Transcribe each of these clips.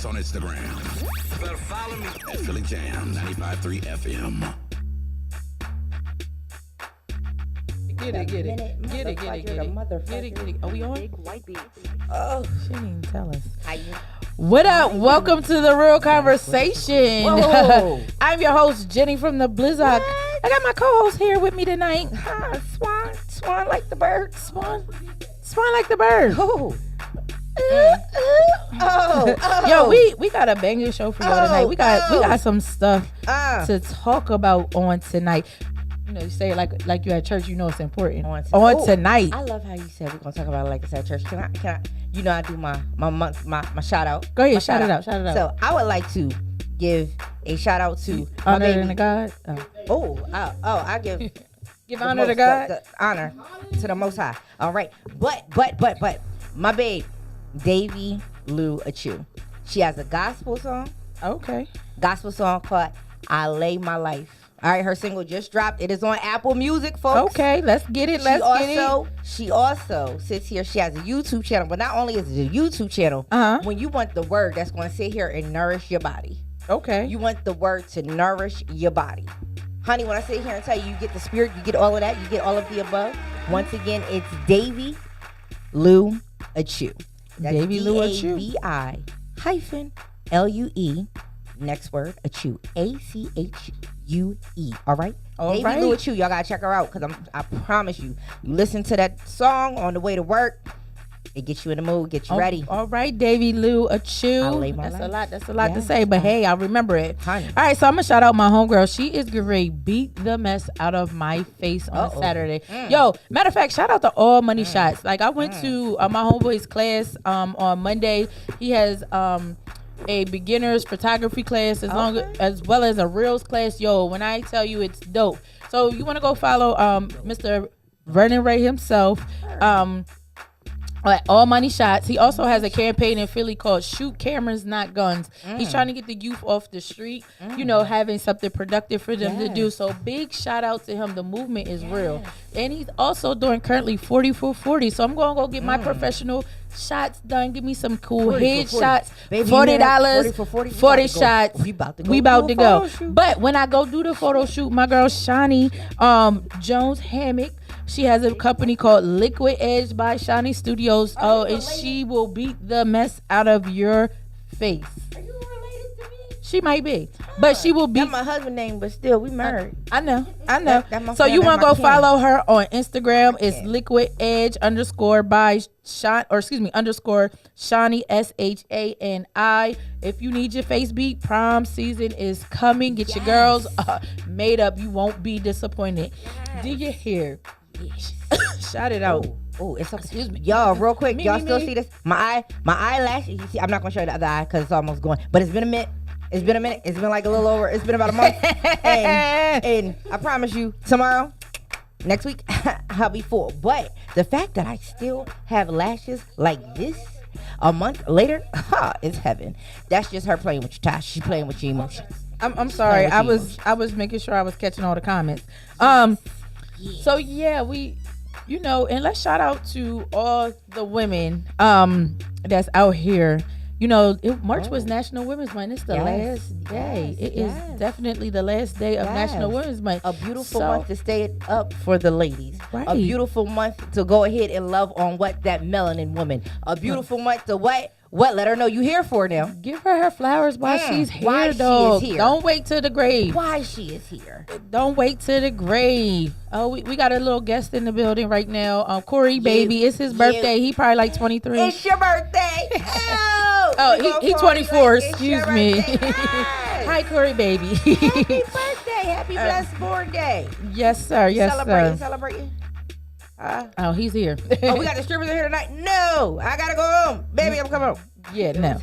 us on Instagram. Better follow me at Philly Jamz 95.3 FM. Get it. Are we on? Oh, she didn't even tell us. What up? Welcome to the Real Conversation. I'm your host, Jenny from the Blizzard. I got my co-host here with me tonight. Swan like the bird. Swan like the bird. Oh. Yo, we got a banger show for y'all tonight. We got some stuff to talk about on tonight. You know, you say it like you at church. You know it's important. On tonight. I love how you said we're gonna talk about it like it's at church. Can I? You know I do my shout out. Go ahead, shout it out. So I would like to give a shout out to honor and God. I give honor to God. The honor to the Most High. All right, but my babe, Davy Lou Achu. She has a gospel song. Okay. Gospel song called "I Lay My Life." All right, her single just dropped. It is on Apple Music, folks. Okay, let's get it. She also sits here. She has a YouTube channel, but not only is it a YouTube channel, when you want the word that's going to sit here and nourish your body. Okay. You want the word to nourish your body. Honey, when I sit here and tell you, you get the spirit, you get all of that, you get all of the above. Once again, it's Davy Lou Achu. That's Davy Lou Achu. DAVI-LUE. Next word, Achu. ACHUE. All right? Davy Lou Achu. Y'all gotta check her out because I promise you listen to that song on the way to work. It gets you in the mood, get you ready. All right, Davy Lou Achu. That's a lot to say, but hey, I'll remember it. Honey. All right, so I'm gonna shout out my homegirl. She is great. Beat the mess out of my face on Saturday. Yo, matter of fact, shout out to All Money Shots. Like I went to my homeboy's class on Monday. He has a beginner's photography class as well as a reels class. Yo, when I tell you it's dope. So you want to go follow Mr. Vernon Ray himself at All Money Shots. He also has a campaign in Philly called Shoot Cameras Not Guns. He's trying to get the youth off the street, you know, having something productive for them to do. So big shout out to him. The movement is real. And he's also doing currently 40 for 40. So I'm going to go get my professional shots done. Give me some cool headshots. $40, 40 shots. We about to go. But when I go do the photo shoot, my girl Shani Jones Hammock, she has a company called Liquid Edge by Shani Studios. And she will beat the mess out of your face. Are you related to me? She might be, but she will beat. That's my husband's name, but still we married. I know. So friend, you want to go kin. follow her on Instagram? It's Liquid Edge _ by Shani _ Shani SHANI. If you need your face beat, prom season is coming. Get your girls made up. You won't be disappointed. Do you hear? Shout it out. Oh, it's okay. Excuse me, y'all. Real quick, y'all still see this? My eyelash. You see, I'm not gonna show you the other eye because it's almost gone. But it's been a minute. It's been like a little over. It's been about a month. and I promise you, tomorrow, next week, I'll be full. But the fact that I still have lashes like this a month later, is heaven. That's just her playing with your Tosh. She's playing with your emotions. I'm sorry. I was making sure I was catching all the comments. So yeah, we, you know, and let's shout out to all the women that's out here. You know, March was National Women's Month. It's the last day. It is definitely the last day of National Women's Month. A beautiful month to stay up for the ladies. Right. A beautiful month to go ahead and love on that melanin woman. A beautiful month to what? Let her know you here for now. Give her flowers while she's here, why dog. she is here. Don't wait till the grave. Why she is here. Don't wait till the grave. Oh, we got a little guest in the building right now. Corey, baby. It's his birthday. He probably like 23. It's your birthday. He 24. Excuse me. Yes. Hi, Corey, baby. Happy birthday. Happy blessed born day. Yes, sir. Yes, sir. Celebrating. He's here. We got the strippers in here tonight. No, I gotta go home, baby. I'm coming home. Yeah, no.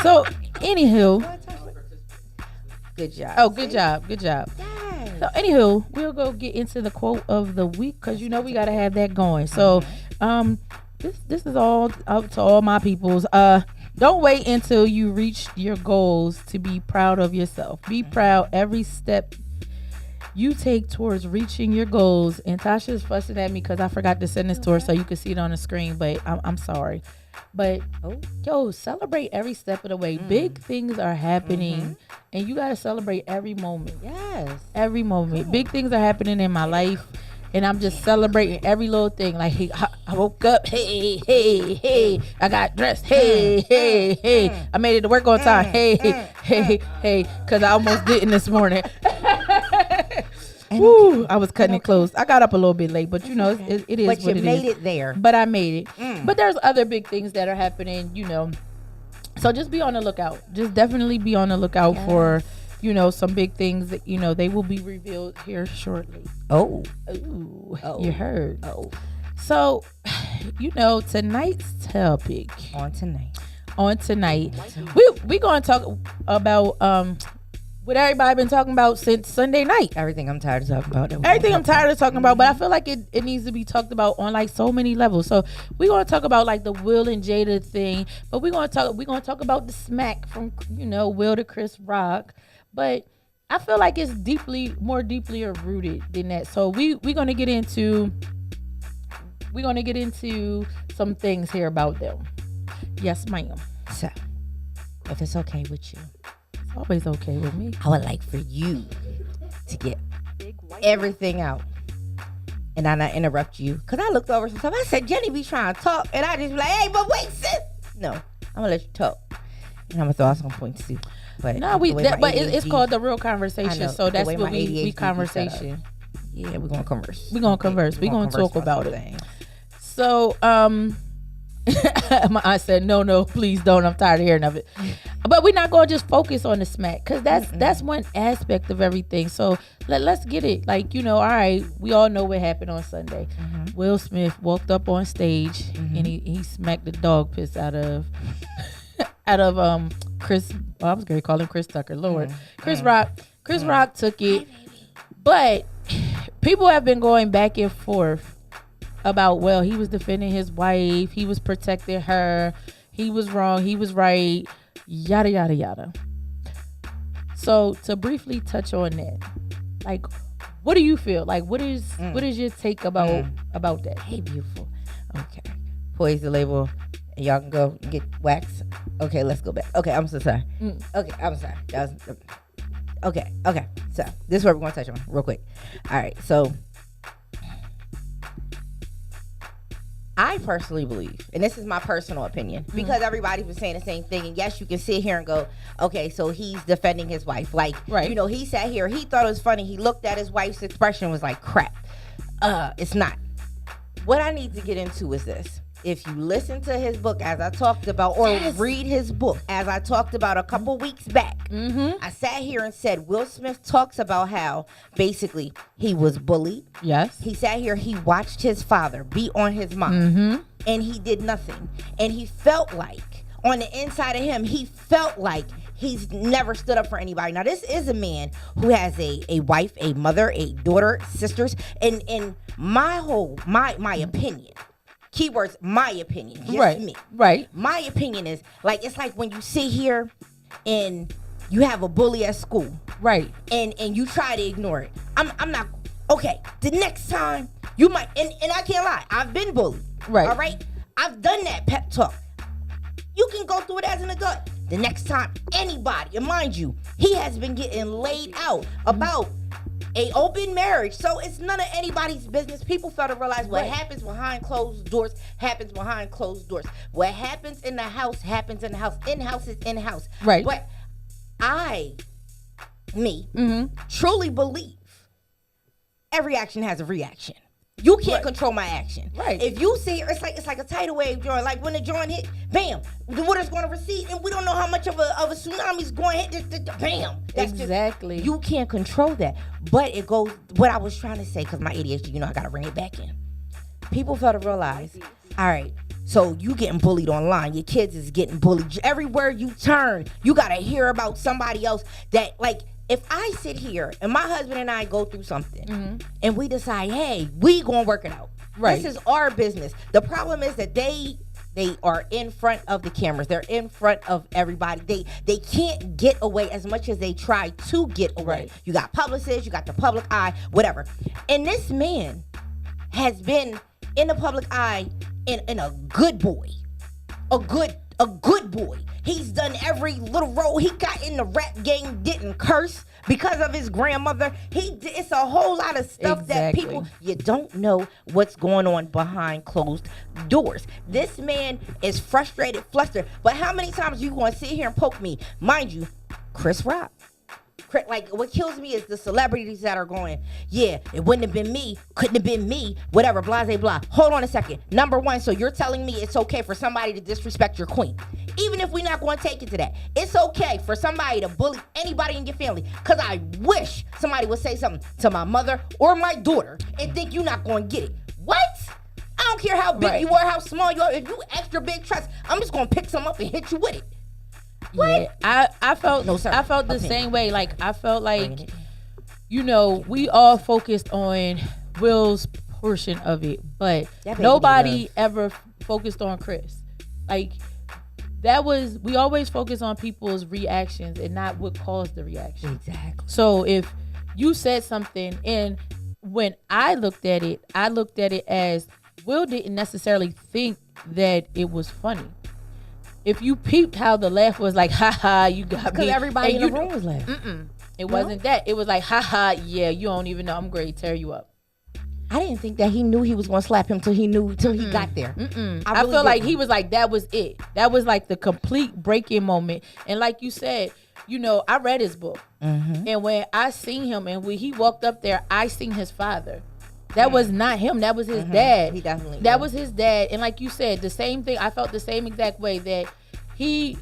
So, anywho. Good job. Oh, good job. Good job. Yes. So, anywho, we'll go get into the quote of the week because you know we gotta have that going. So, this is all out to all my peoples. Don't wait until you reach your goals to be proud of yourself. Be proud every step you take towards reaching your goals. And Tasha's fussing at me because I forgot to send this to her so you can see it on the screen, but I'm sorry. But yo, celebrate every step of the way. Big things are happening, and you gotta celebrate every moment. Yes, every moment. Big things are happening in my life, and I'm just celebrating every little thing. Like, hey, I woke up. Hey. I got dressed. Hey. I made it to work on time. Hey. Because I almost didn't this morning. Woo, I was cutting it close. I got up a little bit late, but you know, it is but what you it made is. it there. But I made it. But there's other big things that are happening, you know. So just be on the lookout. Just definitely be on the lookout for, you know, some big things that, you know, they will be revealed here shortly. Oh, You heard. So, you know, tonight's topic. On tonight, we going to talk about what everybody been talking about since Sunday night. Everything I'm tired of talking about. Everything I'm tired of talking about, but I feel like it needs to be talked about on like so many levels. So we're gonna talk about like the Will and Jada thing, but we're gonna talk about the smack from, you know, Will to Chris Rock. But I feel like it's more deeply rooted than that. So we're gonna get into some things here about them. Yes, ma'am. So, if it's okay with you, It's always okay with me. I would like for you to get everything out. And I not interrupt you. Because I looked over some stuff. I said, Jenny be trying to talk. And I just be like, hey, but wait, sis. No, I'm going to let you talk. And I'm going to throw out some points too. But no, it's called the real conversation. So that's what we conversation. Yeah, we're going to converse. We're going to converse. We're going to talk about it. So, my aunt said, no, please don't. I'm tired of hearing of it. But we're not going to just focus on the smack, because that's one aspect of everything. So let's get it. Like, you know, all right, we all know what happened on Sunday. Will Smith walked up on stage and he smacked the dog piss out of Chris. I was going to call him Chris Tucker. Lord. Chris Rock. Chris Rock took it. But people have been going back and forth about, well, he was defending his wife, he was protecting her, he was wrong, he was right, yada yada yada. So to briefly touch on that, like, what do you feel? Like, what is your take about that? Hey, beautiful. Okay, poise the label. Y'all can go get wax. Okay, let's go back. Okay, I'm so sorry. Okay, I'm sorry. That was okay. So this is what we're gonna touch on real quick. All right, so I personally believe, and this is my personal opinion, because everybody's been saying the same thing, and yes, you can sit here and go, okay, so he's defending his wife. Like, you know, he sat here, he thought it was funny, he looked at his wife's expression, was like, crap. It's not. What I need to get into is this. If you listen to his book, as I talked about, or read his book, as I talked about a couple weeks back, I sat here and said, Will Smith talks about how basically he was bullied. Yes. He sat here, he watched his father beat on his mom, and he did nothing. And he felt like, on the inside of him, he felt like he's never stood up for anybody. Now, this is a man who has a wife, a mother, a daughter, sisters, and my opinion. Keywords, my opinion. Just me. Right. My opinion is, like, it's like when you sit here and you have a bully at school. Right. And you try to ignore it. I'm not, okay, the next time you might, and I can't lie, I've been bullied. Right. All right? I've done that pep talk. You can go through it as an adult. The next time anybody, and mind you, he has been getting laid out about a open marriage, so it's none of anybody's business. People fail to realize what happens behind closed doors happens behind closed doors. What happens in the house happens in the house. In-house is in-house. Right. But truly believe every action has a reaction. You can't control my action. Right. If you see, it's like a tidal wave joint. Like when the joint hit, bam, the water's going to recede, and we don't know how much of a tsunami's going to hit. Bam. That's exactly. You can't control that. But it goes. What I was trying to say, because my ADHD, you know, I got to bring it back in. People fail to realize. All right. So you getting bullied online. Your kids is getting bullied everywhere you turn. You got to hear about somebody else that, like. If I sit here and my husband and I go through something and we decide, hey, we gonna work it out. Right. This is our business. The problem is that they are in front of the cameras. They're in front of everybody. They can't get away as much as they try to get away. Right. You got publicists, you got the public eye, whatever. And this man has been in the public eye in a good boy. a good boy. He's done every little role. He got in the rap game, didn't curse because of his grandmother. It's a whole lot of stuff that people, you don't know what's going on behind closed doors. This man is frustrated, flustered. But how many times you going to sit here and poke me? Mind you, Chris Rock. Like, what kills me is the celebrities that are going, yeah, it wouldn't have been me, couldn't have been me, whatever, blah, blah, blah. Hold on a second. Number one, so you're telling me it's okay for somebody to disrespect your queen. Even if we're not going to take it to that. It's okay for somebody to bully anybody in your family. Because I wish somebody would say something to my mother or my daughter and think you're not going to get it. What? I don't care how big you are, how small you are. If you extra big trust, I'm just going to pick some up and hit you with it. What? Yeah, I felt the same way. Like, I felt like, you know, we all focused on Will's portion of it, but nobody ever focused on Chris. Like, we always focus on people's reactions and not what caused the reaction. Exactly. So if you said something, and when I looked at it as Will didn't necessarily think that it was funny. If you peeped how the laugh was like, ha ha, you got me. Because everybody in the room was laughing. It wasn't that. It was like, ha ha, yeah, you don't even know. I'm going to tear you up. I didn't think that he knew he was going to slap him till he got there. I feel like he was like, that was it. That was like the complete breaking moment. And like you said, you know, I read his book. And when I seen him and when he walked up there, I seen his father. That was not him. That was his dad. He definitely That was his dad. And like you said, the same thing. I felt the same exact way, that he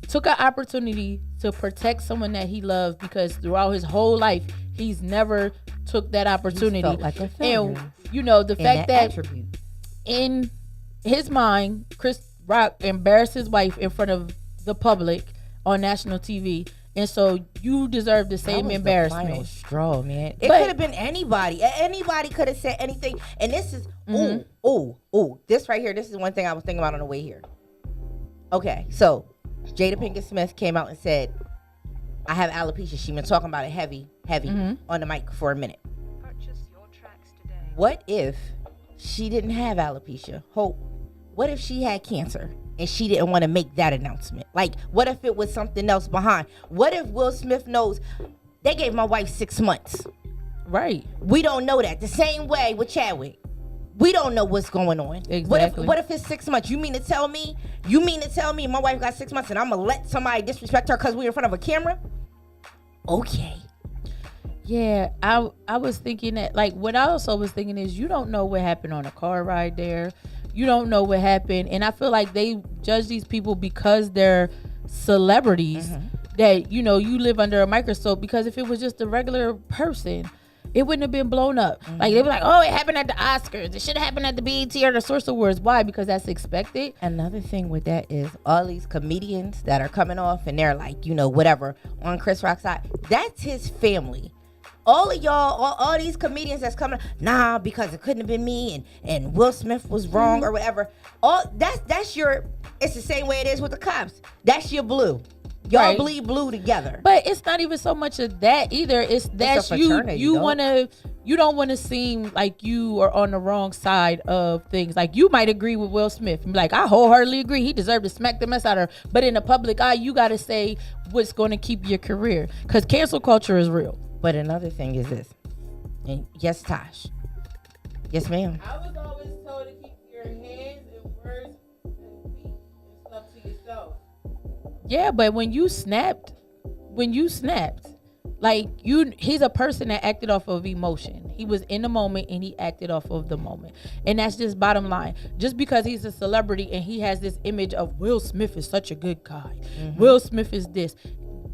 took an opportunity to protect someone that he loved, because throughout his whole life, he's never took that opportunity. Felt like a failure. And, you know, the fact that attribute. In his mind, Chris Rock embarrassed his wife in front of the public on national TV. And so you deserve the same embarrassment. The final straw, man. It could have been anybody. Anybody could have said anything. And this is, this right here, this is one thing I was thinking about on the way here. Okay, so Jada Pinkett Smith came out and said, I have alopecia. She's been talking about it heavy on the mic for a minute. Purchase your tracks today. What if she didn't have alopecia? Hope. What if she had cancer and she didn't want to make that announcement? Like, what if it was something else behind? What if Will Smith knows they gave my wife 6 months? Right. We don't know that. The same way with Chadwick. We don't know what's going on. Exactly. What if it's 6 months? You mean to tell me my wife got 6 months and I'm going to let somebody disrespect her because we're in front of a camera? Okay. Yeah, I was thinking that, like, what I also was thinking is, you don't know what happened on a car ride there. You don't know what happened. And I feel like they judge these people because they're celebrities, that, you know, you live under a microscope, because if it was just a regular person, it wouldn't have been blown up. Like, they were like, oh, it happened at the Oscars. It should have happened at the BET or the Source Awards. Why? Because that's expected. Another thing with that is all these comedians that are coming off and they're like, you know, whatever, on Chris Rock's side, that's his family. All of y'all, all these comedians that's coming, nah, because it couldn't have been me and Will Smith was wrong or whatever. All that's your, it's the same way it is with the cops. That's your blue. Y'all bleed blue together. But it's not even so much of that either. It's that you don't want to seem like you are on the wrong side of things. Like, you might agree with Will Smith and be like, I wholeheartedly agree, he deserved to smack the mess out of her. But in the public eye, you got to say what's going to keep your career, because cancel culture is real. But another thing is this. And yes, Tosh. Yes, ma'am. I was always told to keep your hands and words and feet and stuff to yourself. Yeah, but when you snapped, like, he's a person that acted off of emotion. He was in the moment and he acted off of the moment. And that's just bottom line. Just because he's a celebrity and he has this image of Will Smith is such a good guy. Will Smith is this.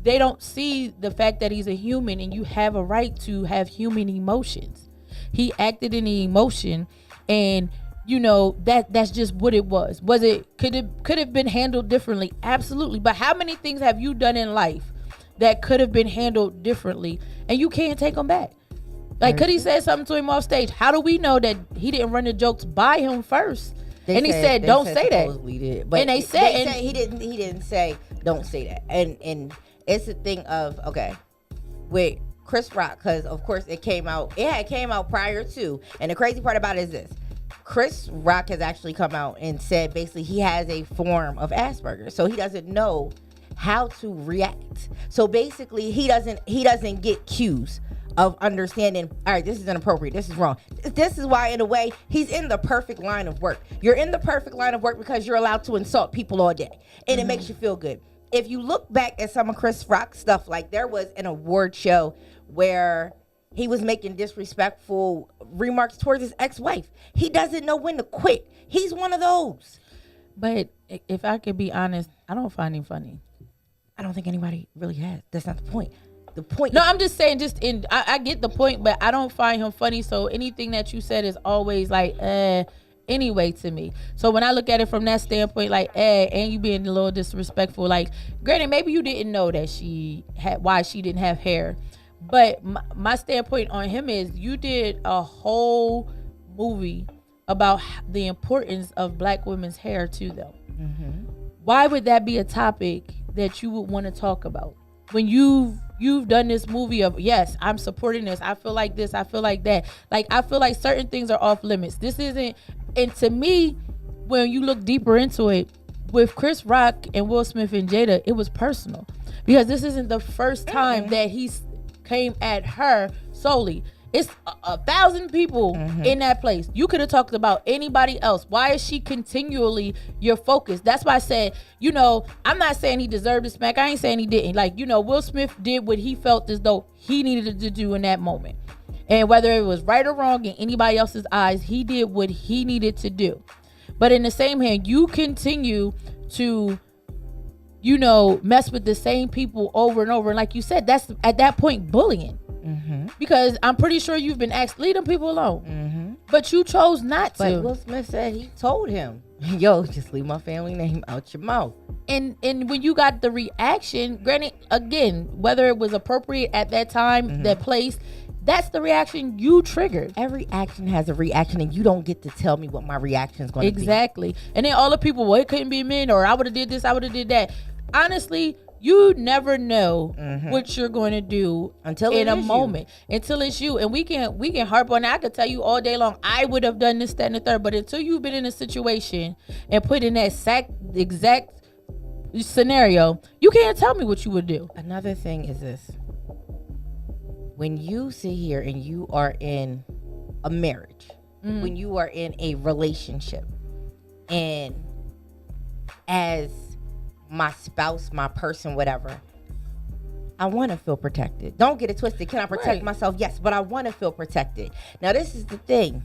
They don't see the fact that he's a human and you have a right to have human emotions. He acted in the emotion, and you know, that's just what it was. Could it have been handled differently? Absolutely. But how many things have you done in life that could have been handled differently and you can't take them back? Like, could he say something to him off stage? How do we know that he didn't run the jokes by him first? He said, don't say that. Did. But and they said he didn't say don't say that. And it's a thing of, okay, with Chris Rock, because of course it had came out prior to, and the crazy part about it is this. Chris Rock has actually come out and said basically he has a form of Asperger's, so he doesn't know how to react. So basically, he doesn't get cues of understanding. All right, this is inappropriate. This is wrong. This is why, in a way, he's in the perfect line of work. You're in the perfect line of work because you're allowed to insult people all day, and it makes you feel good. If you look back at some of Chris Rock's stuff, like there was an award show where he was making disrespectful remarks towards his ex-wife. He doesn't know when to quit. He's one of those. But if I could be honest, I don't find him funny. I don't think anybody really has. That's not the point. The point. No, I'm just saying. I get the point, but I don't find him funny. So anything that you said is always like, anyway to me. So when I look at it from that standpoint, like, and you being a little disrespectful, like, granted, maybe you didn't know that why she didn't have hair. But my standpoint on him is you did a whole movie about the importance of black women's hair to them. Mm-hmm. Why would that be a topic that you would want to talk about when you've done this movie of, yes, I'm supporting this, I feel like this, I feel like that. Like, I feel like certain things are off limits. This isn't, and to me, when you look deeper into it, with Chris Rock and Will Smith and Jada, it was personal, because this isn't the first time that he's came at her solely. It's 1,000 people in that place. You could have talked about anybody else. Why is she continually your focus? That's why I said, I'm not saying he deserved the smack. I ain't saying he didn't. Like, Will Smith did what he felt as though he needed to do in that moment. And whether it was right or wrong in anybody else's eyes, he did what he needed to do. But in the same hand, you continue to mess with the same people over and over. And like you said, that's at that point bullying. Mm-hmm. Because I'm pretty sure you've been asked, leave them people alone. Mm-hmm. But you chose not to. But Will Smith said he told him, yo, just leave my family name out your mouth. And when you got the reaction, granted, again, whether it was appropriate at that time, that place, that's the reaction you triggered. Every action has a reaction, and you don't get to tell me what my reaction is going to be. Exactly. And then all the people, well, it couldn't be men, or I would have did this, I would have did that. Honestly, you never know what you're going to do until it's you. And we can harp on that. I could tell you all day long, I would have done this, that, and the third. But until you've been in a situation and put in that exact scenario, you can't tell me what you would do. Another thing is this. When you sit here and you are in a marriage, when you are in a relationship, and as my spouse, my person, whatever, I want to feel protected. Don't get it twisted. Can I protect myself? Yes, but I want to feel protected. Now, this is the thing.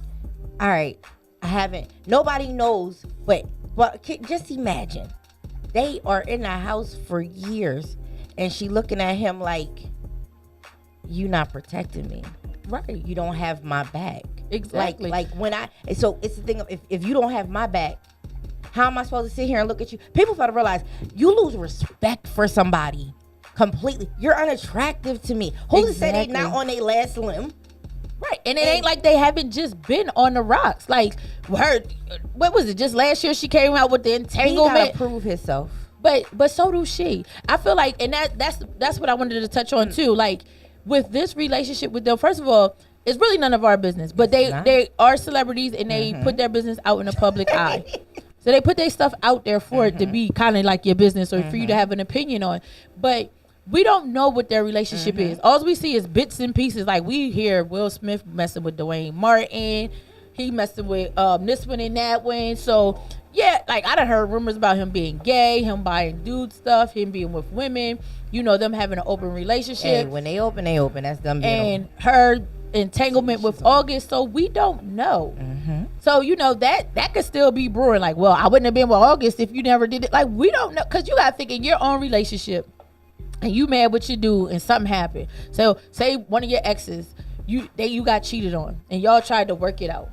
All right, I haven't. Nobody knows, but just imagine. They are in the house for years, and she looking at him like, you not protecting me. Right. You don't have my back. Exactly. Like when so it's the thing of, if you don't have my back, how am I supposed to sit here and look at you? People got to realize you lose respect for somebody completely. You're unattractive to me. Who's to say they not on their last limb? Right. And it ain't like they haven't just been on the rocks. Like, what was it? Just last year she came out with the entanglement. He gotta prove himself. But so do she. I feel like, and that's what I wanted to touch on too. Like, with this relationship with them, first of all, it's really none of our business. But they are celebrities, and they put their business out in the public eye. So they put their stuff out there for it to be kind of like your business, or for you to have an opinion on. But we don't know what their relationship is. All we see is bits and pieces. Like, we hear Will Smith messing with Dwayne Martin. He messing with this one and that one. So, yeah, like, I done heard rumors about him being gay, him buying dude stuff, him being with women, them having an open relationship. Hey, when they open, they open. That's them being open. Her entanglement with August, so we don't know. So that could still be brewing. Like, well, I wouldn't have been with August if you never did it. Like, we don't know, because you gotta think in your own relationship, and you mad what you do, and something happened. So say one of your exes, you got cheated on, and y'all tried to work it out,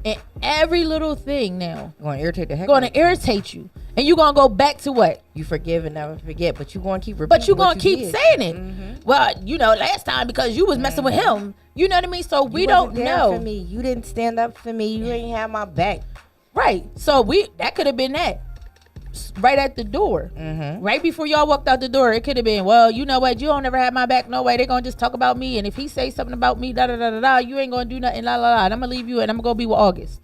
and every little thing now going to irritate the heck. Going to irritate you, and you gonna go back to what you forgive and never forget, but you gonna keep repeating. But you gonna keep saying it. Well, last time because you was messing with him. You know what I mean? So we don't know. For me, you didn't stand up for me. You ain't have my back. Right. So that could have been that. Right at the door. Right before y'all walked out the door, it could have been, well, you know what? You don't ever have my back. No way. They're going to just talk about me. And if he say something about me, da-da-da-da-da, you ain't going to do nothing, la-la-la. And I'm going to leave you, and I'm going to go be with August.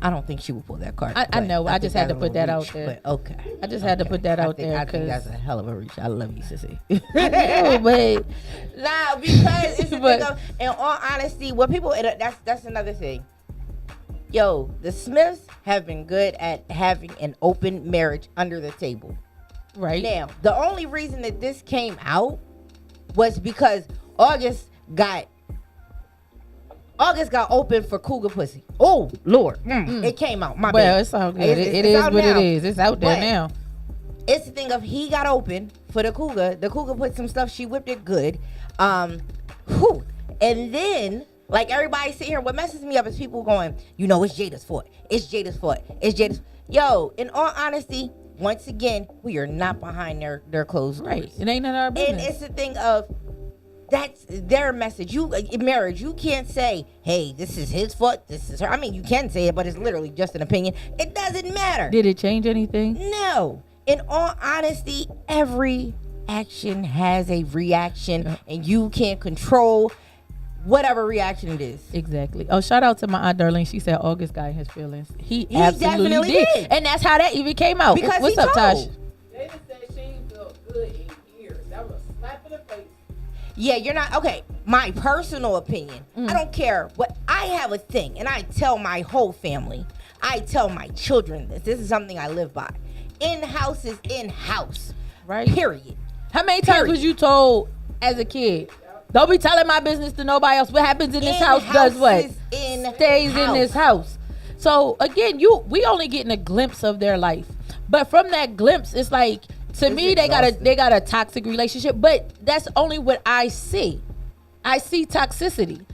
I don't think she would pull that card. I know. I just think had to that's a put that little out reach, there. But okay. I just had to put that out there. I think 'cause- that's a hell of a reach. I love you, sissy. No, but Nah, because it's a But- thing of, in all honesty, what people, that's another thing. Yo, the Smiths have been good at having an open marriage under the table. right. Now, the only reason that this came out was because August got open for cougar pussy. Oh, Lord. It came out. My Well, bad. it's all good. It is out what now. it is. It's out there But now. It's the thing of he got open for the cougar. The cougar put some stuff. She whipped it good. Whew. And then, like, everybody sitting here, what messes me up is people going, you know, it's Jada's fault. It's Jada's fault. It's Jada's. Yo, in all honesty, once again, we are not behind their closed doors. Right. It ain't none of our business. And it's the thing of, that's their message. You in marriage, you can't say, hey, this is his fault, this is her. I mean, you can say it, but it's literally just an opinion. It doesn't matter. Did it change anything? No. In all honesty, every action has a reaction, and you can't control whatever reaction it is. Exactly. Oh, shout out to my aunt Darlene. She said August got in his feelings. He definitely absolutely did. And that's how that even came out. Because What's he up, Tosh? told. Jada said she ain't felt good in years. That was a slap in the face. Yeah, you're not okay. My personal opinion, I don't care, but I have a thing, and I tell my whole family, I tell my children this. This is something I live by. In house is in house. Right. Period. How many times was you told as a kid, don't be telling my business to nobody else. What happens in this house does what? Stays in this house. So again, we only getting a glimpse of their life. But from that glimpse, it's like, to me, they got a toxic relationship. But that's only what I see. I see toxicity.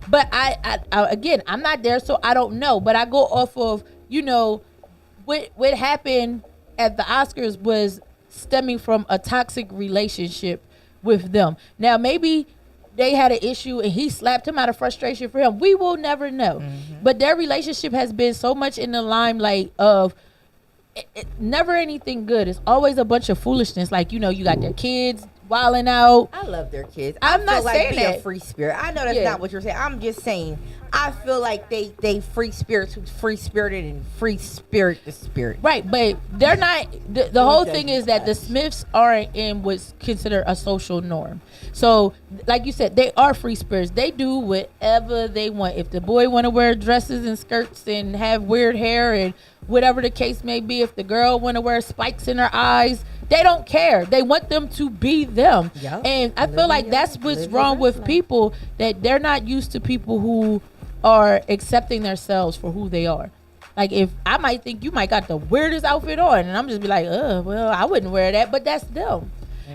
But I again, I'm not there, so I don't know. But I go off of, what happened at the Oscars was stemming from a toxic relationship with them. Now, maybe they had an issue and he slapped him out of frustration for him. We will never know. But their relationship has been so much in the limelight of never anything good. It's always a bunch of foolishness. Like, you got their kids wilding out. I love their kids. I'm not feel like saying be a that. free spirit. I know that's Yeah. not what you're saying. I'm just saying I feel like they free spirits who's free spirited and free spirit the spirit. Right, but they're not. The whole thing is that the Smiths aren't in what's considered a social norm. So, like you said, they are free spirits. They do whatever they want. If the boy want to wear dresses and skirts and have weird hair and whatever the case may be, if the girl want to wear spikes in her eyes, they don't care. They want them to be them. Yep. And I feel like that's what's wrong with people, that they're not used to people who are accepting themselves for who they are. Like, if I might think you might got the weirdest outfit on, and I'm just be like, well, I wouldn't wear that, but that's them.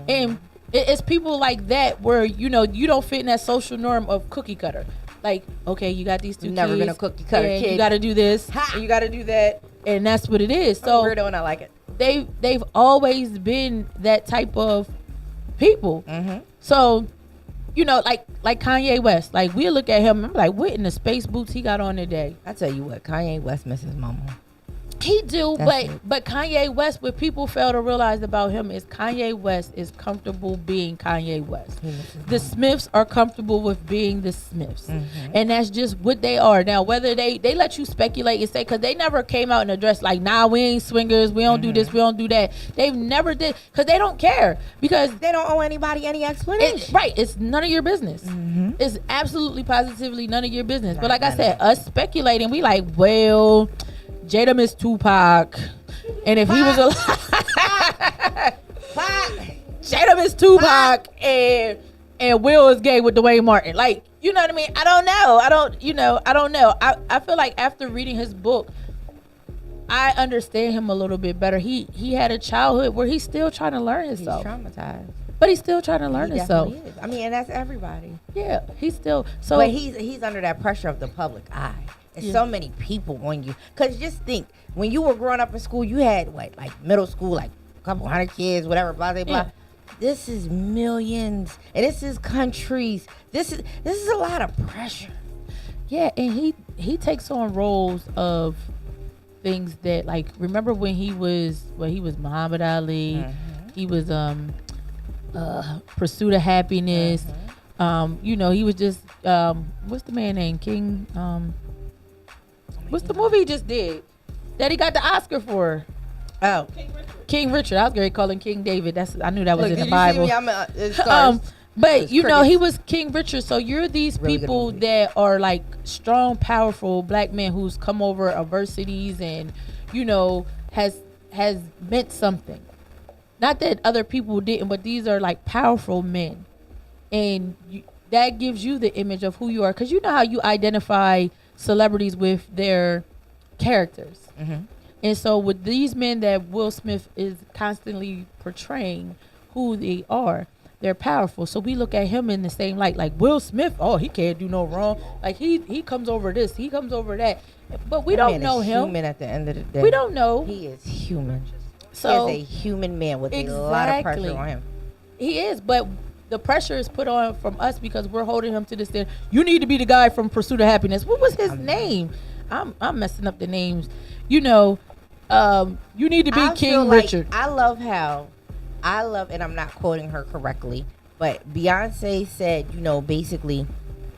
And it's people like that where, you don't fit in that social norm of cookie cutter. Like, okay, you got these two Never kids, been a cookie cutter and kid. you got to do this, Ha! and you got to do that, and that's what it is. So Weirdo and I like it. they've always been that type of people. So, like Kanye West, like we look at him and I'm like, what in the space boots he got on today? I tell you what, Kanye West misses mama. He do, That's but Kanye West, what people fail to realize about him is Kanye West is comfortable being Kanye West. The Smiths are comfortable with being the Smiths. And that's just what they are. Now, whether they let you speculate and say, because they never came out and addressed like, nah, we ain't swingers, we don't do this, we don't do that. They've never did, because they don't care. Because They don't owe anybody any explanation. right, it's none of your business. It's absolutely positively none of your business. But like I said, us speculating, we like, well, Jada missed Tupac, and if he was alive, Jada missed Tupac, and Will is gay with Dwayne Martin. Like, you know what I mean? I don't know. I don't know. I feel like after reading his book, I understand him a little bit better. He had a childhood where he's still trying to learn He's himself, traumatized. but he's still trying to learn He himself. definitely is. I mean, and that's everybody. Yeah, he's still so. But he's under that pressure of the public eye. There's so many people on you. Because just think, when you were growing up in school, you had, like middle school, like a couple hundred kids, whatever, blah, blah, blah. Yeah. This is millions. And this is countries. This is a lot of pressure. Yeah, and he takes on roles of things that, like, remember when he was Muhammad Ali, he was Pursuit of Happiness. He was just what's the man name? King What's the movie he just did that he got the Oscar for? Oh, King Richard. I was going to call him King David. I knew that was look, in did the Bible. you see me? It stars. But It's you know, he crickets. was King Richard. So you're these Really good people movie. that are like strong, powerful black men who's come over adversities and, you know, has meant something. Not that other people didn't, but these are like powerful men. And that gives you the image of who you are. Because you know how you identify celebrities with their characters. Mm-hmm. And so with these men that Will Smith is constantly portraying who they are, they're powerful. So we look at him in the same light. Like Will Smith, oh, he can't do no wrong. Like he comes over this, he comes over that. But we That don't man know is him. Human at the end of the day. We don't know. He is human. So he is a human man with a lot of Exactly. pressure on him. he is, but the pressure is put on from us because we're holding him to the standard. You need to be the guy from Pursuit of Happiness. What was his name? I'm messing up the names. You know, you need to be I feel King like- Richard. I love, and I'm not quoting her correctly, but Beyonce said, you know, basically,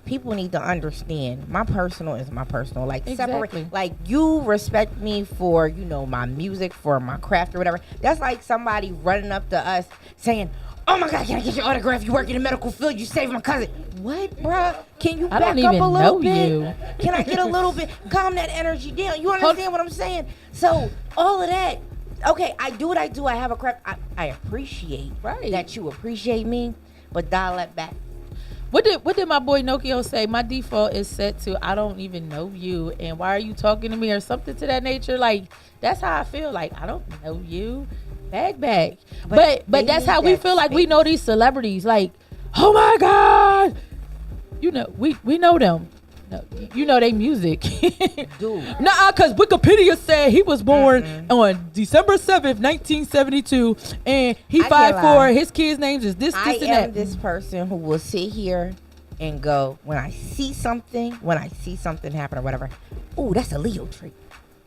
people need to understand my personal is my personal. Like, Exactly. separate. Like, you respect me for, you know, my music, for my craft or whatever. That's like somebody running up to us saying, oh my God, can I get your autograph? You work in the medical field. You saved my cousin. What, bruh? Can you I back don't up even a little know bit? you. Can I get a little bit? Calm that energy down. You understand what I'm saying? So, all of that. Okay, I do what I do. I have a craft. I appreciate Right. that you appreciate me, but dial that back. What did my boy Nokio say? My default is set to I don't even know you, and why are you talking to me or something to that nature? Like that's how I feel. Like I don't know you. Bag. But they that's need how we that feel like we space. know these celebrities. Like, oh my God, you know we know them. No, you know they music. Dude. Nah, cause Wikipedia said he was born on December 7th, 1972, and he I can't 5'4". lie. His kids' names is this, I and am that. this person who will sit here and go, when I see something happen or whatever, oh, that's a Leo trait.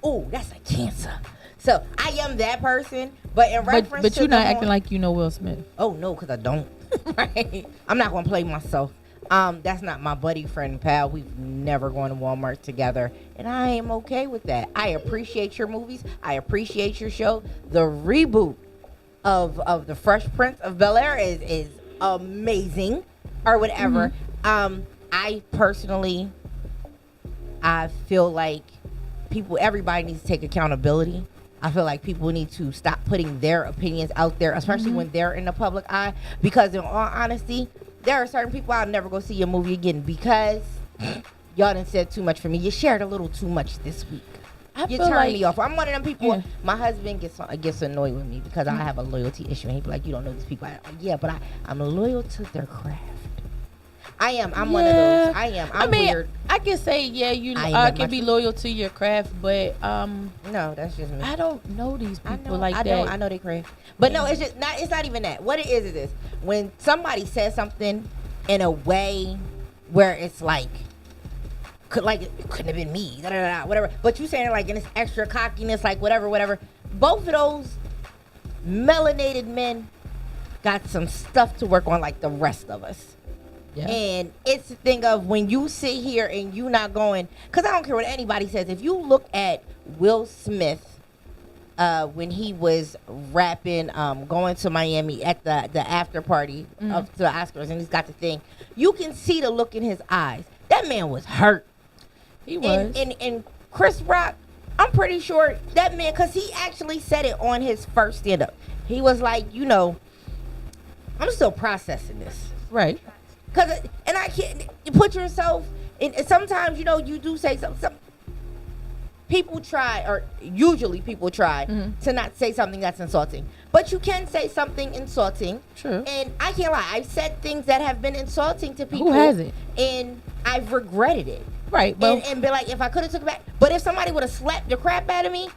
Oh, that's a Cancer. So I am that person, but in reference But to you're not the acting like you know Will Smith. oh no, because I don't. Right? I'm not gonna play myself. That's not my buddy, friend, pal. We've never gone to Walmart together, and I am okay with that. I appreciate your movies. I appreciate your show. The reboot of the Fresh Prince of Bel-Air is amazing, or whatever. I personally, I feel like everybody needs to take accountability. I feel like people need to stop putting their opinions out there, especially when they're in the public eye. Because in all honesty, there are certain people I'll never go see your movie again because y'all done said too much for me. You shared a little too much this week. I You feel turned like, me off. I'm one of them people. Yeah. My husband gets annoyed with me because I have a loyalty issue, and he be like, "You don't know these people." Yeah, but I'm loyal to their craft. I am. I'm one of Yeah. those. I am. I'm I mean, weird. I can say you I ain't I that can much. be loyal to your craft, but No, that's just me. I don't know these I people know, like I that. know, I know they crave. But no, it's just not. It's not even that. What it is this: when somebody says something in a way where it's like, it couldn't have been me, whatever. But you saying it like in this extra cockiness, like whatever. Both of those melanated men got some stuff to work on, like the rest of us. Yeah. And it's the thing of when you sit here and you not going, because I don't care what anybody says. If you look at Will Smith, when he was rapping, going to Miami at the after party of the Oscars, and he's got the thing, you can see the look in his eyes. That man was hurt. He was. And Chris Rock, I'm pretty sure that man, because he actually said it on his first stand-up. He was like, you know, I'm still processing this. Right. And I can't, you put yourself in, and sometimes, you know, you do say something. People try, or usually people try to not say something that's insulting. But you can say something insulting. True. And I can't lie, I've said things that have been insulting to people. Who hasn't? And I've regretted it. Right. Well, And be like, if I could have took it back. But if somebody would have slapped the crap out of me,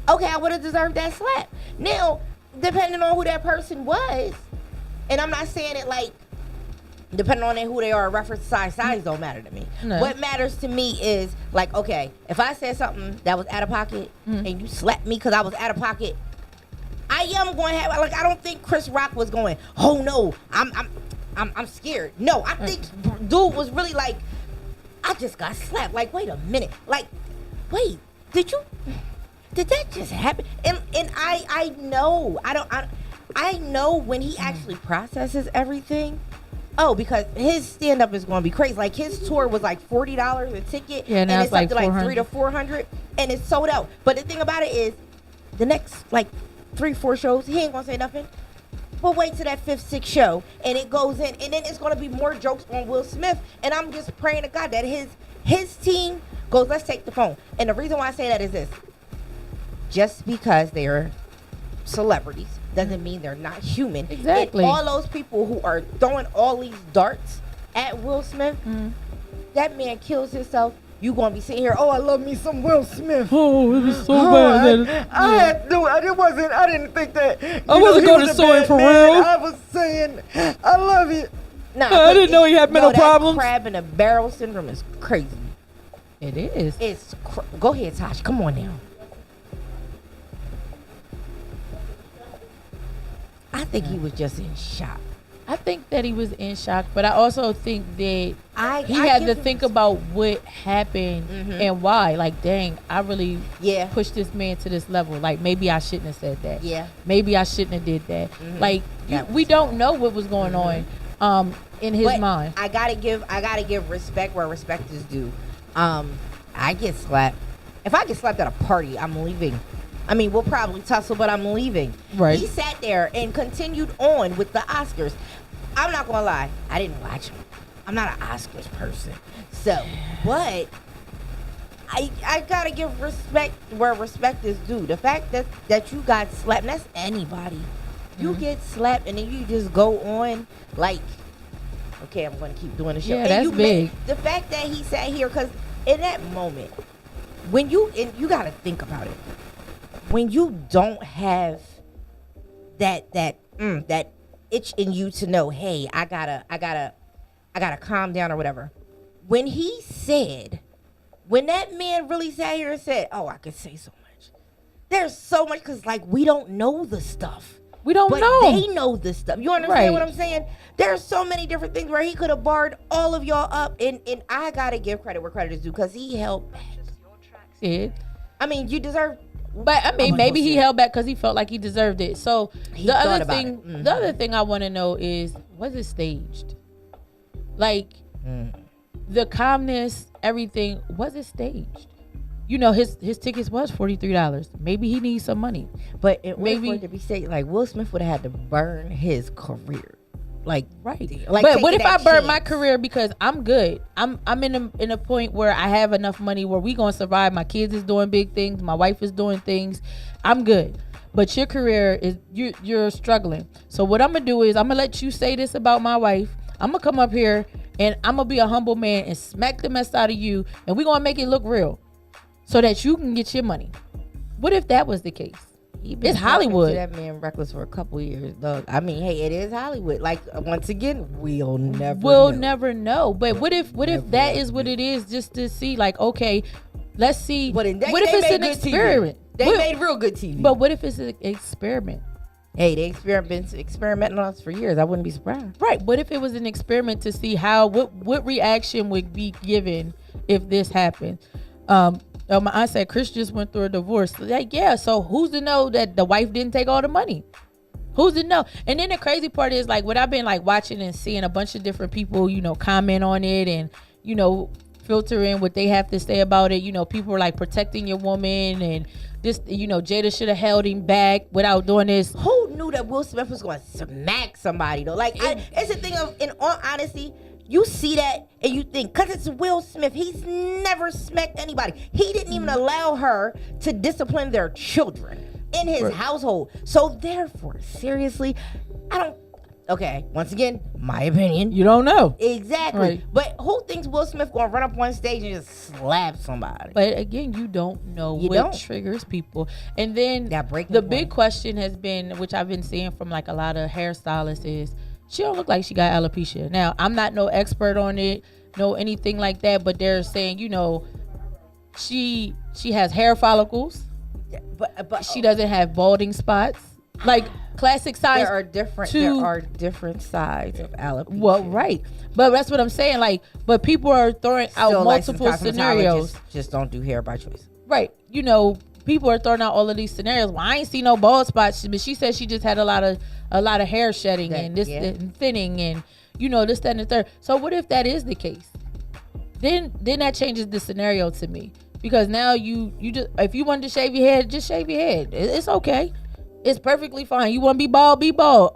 okay, I would have deserved that slap. Now, depending on who that person was, and I'm not saying it like, depending on who they are, reference size don't matter to me. No. What matters to me is, like, okay, if I said something that was out of pocket and you slapped me because I was out of pocket, I am going to have, like, I don't think Chris Rock was going, oh no, I'm scared. No, I think dude was really like, I just got slapped. Like, wait a minute. Like, wait, did that just happen? And I know, I know when he actually processes everything. Oh, because his stand up is going to be crazy. Like his tour was like $40 a ticket, Yeah, now and it's like up to like 400. $300 to $400, and it's sold out. But the thing about it is, the next like 3-4 shows, he ain't gonna say nothing. But wait till that 5th, 6th show, and it goes in, and then it's gonna be more jokes on Will Smith. And I'm just praying to God that his team goes, let's take the phone. And the reason why I say that is this: just because they're celebrities doesn't mean they're not human. Exactly. And all those people who are throwing all these darts at Will Smith, that man kills himself. You gonna be sitting here, oh, I love me some Will Smith. Oh, it was so bad. I didn't think that. I wasn't going to sue him for real. I was saying, I love it. Nah, I didn't know he had mental problems. That crab in a barrel syndrome is crazy. It is. It's go ahead, Tosh. Come on now. I think he was just in shock. I think that he was in shock, but I also think that I he had give to him think respect. about what happened and why. Like, dang, I really Yeah. pushed this man to this level. Like, maybe I shouldn't have said that. Yeah. Maybe I shouldn't have did that. Like, That we was don't know what was going on in his But mind. I gotta give respect where respect is due. I get slapped. If I get slapped at a party, I'm leaving. I mean, we'll probably tussle, but I'm leaving. Right. He sat there and continued on with the Oscars. I'm not gonna lie, I didn't watch them. I'm not an Oscars person. So, but I gotta give respect where respect is due. The fact that you got slapped, and that's anybody. You get slapped and then you just go on like, okay, I'm gonna keep doing the show. Yeah, And that's you big. The fact that he sat here, because in that moment, when you gotta think about it. When you don't have that itch in you to know, hey, I gotta calm down or whatever. When that man really sat here and said, oh, I could say so much. There's so much, because like we don't know the stuff. We don't But know. they know this stuff. You understand what Right. I'm saying? There's so many different things where he could have barred all of y'all up, and I gotta give credit where credit is due, because he held back. It. I mean, you deserve. But I mean, I'm maybe he bullshit. held back because he felt like he deserved it. So He the thought other about thing, it. Mhm. the other thing I want to know is, was it staged? Like the calmness, everything, was it staged? You know, his tickets was $43. Maybe he needs some money. But in order Maybe- for it to be safe, like Will Smith would have had to burn his career. Like, Right. like But what taking if I that burn my chance. career because I'm good? I'm in a point where I have enough money where we gonna survive. My kids is doing big things. My wife is doing things. I'm good. But your career is you're struggling. So what I'm gonna do is I'm gonna let you say this about my wife. I'm gonna come up here and I'm gonna be a humble man and smack the mess out of you, and we gonna make it look real, so that you can get your money. What if that was the case? He been It's talking Hollywood. to that man reckless for a couple years, dog. I mean, hey, it is Hollywood. Like once again, we'll We'll know. never know. But what if that is what it is, just to see, like, okay, let's see. But What if it's an experiment? They What- made real good TV. But what if it's an experiment? hey, they been experimenting on us for years. I wouldn't be surprised. Right. What if it was an experiment to see what reaction would be given if this happened? My aunt said Chris just went through a divorce. Like, yeah, so who's to know that the wife didn't take all the money? Who's to know? And then the crazy part is, like, what I've been like watching and seeing a bunch of different people, you know, comment on it and, you know, filter in what they have to say about it. You know, people are like protecting your woman, and this, you know, Jada should have held him back without doing this. Who knew that Will Smith was going to smack somebody though? Like, it's a thing of, in all honesty, you see that and you think, because it's Will Smith, he's never smacked anybody. He didn't even allow her to discipline their children in his household. So therefore, seriously, okay, once again, my opinion. You don't know. Exactly. Right. But who thinks Will Smith going to run up on stage and just slap somebody? But again, you don't know You what don't. triggers people. And then That breaking the point. big question has been, which I've been seeing from like a lot of hairstylists, is she don't look like she got alopecia. Now, I'm not no expert on it, no anything like that, but they're saying, you know, she has hair follicles. But She doesn't have balding spots. Like classic size. there are different sides of alopecia. Well, right. But that's what I'm saying. Like, but people are throwing out Still licensed multiple cosmetologists scenarios. just don't do hair by choice. right, you know, people are throwing out all of these scenarios. Well, I ain't see no bald spots, but she said she just had a lot of hair shedding and this and thinning and, you know, this, that, and the third. So what if that is the case? Then that changes the scenario to me, because now you just, if you wanted to shave your head, just shave your head. It's okay. It's perfectly fine. You want to be bald, be bald.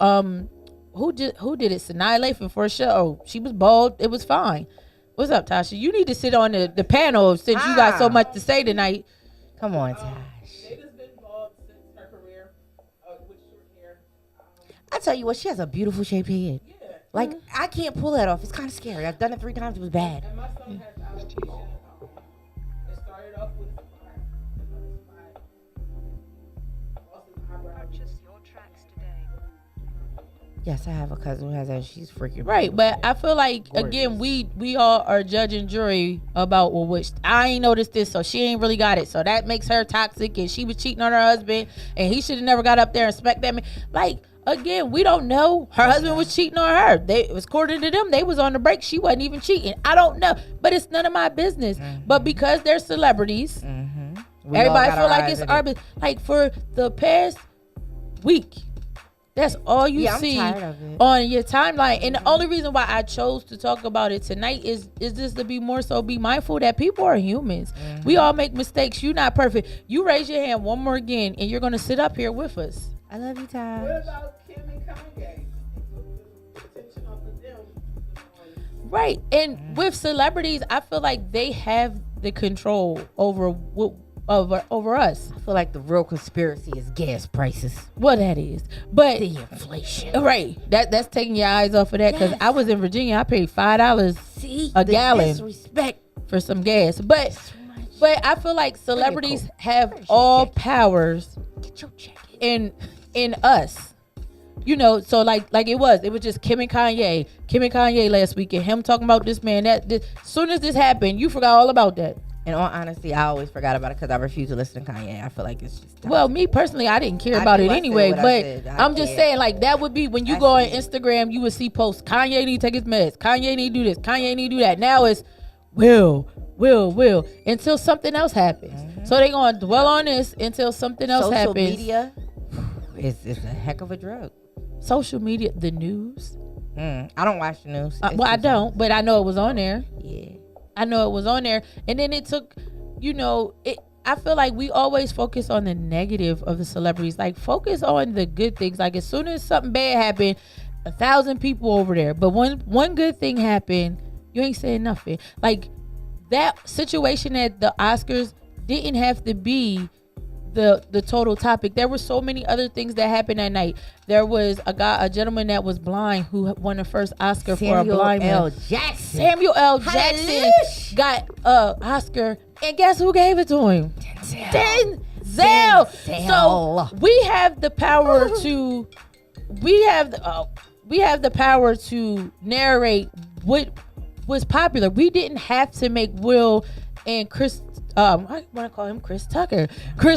Who did it? Sanaa Lathan for a show. She was bald. It was fine. What's up, Tasha? You need to sit on the panel since you got so much to say tonight. Come on, Tash. Jada's been bald since her career with short hair. I tell you what, she has a beautiful shaped head. Yeah. Like, I can't pull that off. It's kind of scary. I've done it 3 times. It was bad. And my son has alopecia. It started off with a spot. Lost his eyebrow. Purchase your tracks today. Yes, I have a cousin who has that. She's freaking Right, but I feel like, again, we all are judge and jury about, well, which I ain't noticed this, so she ain't really got it, so that makes her toxic, and she was cheating on her husband, and he should have never got up there and smacked that man. Like, again, we don't know. Her husband was cheating on her. It was according to them, they was on the break. She wasn't even cheating. I don't know, but it's none of my business. But because they're celebrities, everybody feel like it's our business. Like, for the past week, that's all you see on your timeline. And the only reason why I chose to talk about it tonight is just to be more so be mindful that people are humans. We all make mistakes. You're not perfect. You raise your hand one more again and you're going to sit up here with us. I love you, Tash. What about Kim and Kanye? Attention off of them. Right. And with celebrities, I feel like they have the control over us. I feel like the real conspiracy is gas prices. What that is. But The inflation. right. That's taking your eyes off of that, because I was in Virginia. I paid $5 See, a the gallon disrespect. for some gas. But I feel like celebrities have all powers Get your check. in us. You know, so like it was just Kim and Kanye last week, and him talking about this man. As soon as this happened, you forgot all about that. In all honesty, I always forgot about it because I refuse to listen to Kanye. I feel like it's just Well, me personally, I didn't care about it anyway. But I'm just saying, like, that would be when you go on Instagram, you would see posts. Kanye need to take his meds. Kanye need to do this. Kanye need to do that. Now it's will until something else happens. So they gonna dwell on this until something else happens. Social media is a heck of a drug. Social media, the news. I don't watch the news. Well, I don't, but I know it was on there. Yeah. I know it was on there. And then it took, you know, I feel like we always focus on the negative of the celebrities. Like, focus on the good things. Like, as soon as something bad happened, 1,000 people over there. But one good thing happened, you ain't saying nothing. Like, that situation at the Oscars didn't have to be the total topic. There were so many other things that happened that night. There was a gentleman that was blind who won the first Oscar for a blind man. Samuel L. Jackson got a Oscar, and guess who gave it to him? Denzel. So we have the power to the power to narrate what was popular. We didn't have to make Will and Chris I want to call him Chris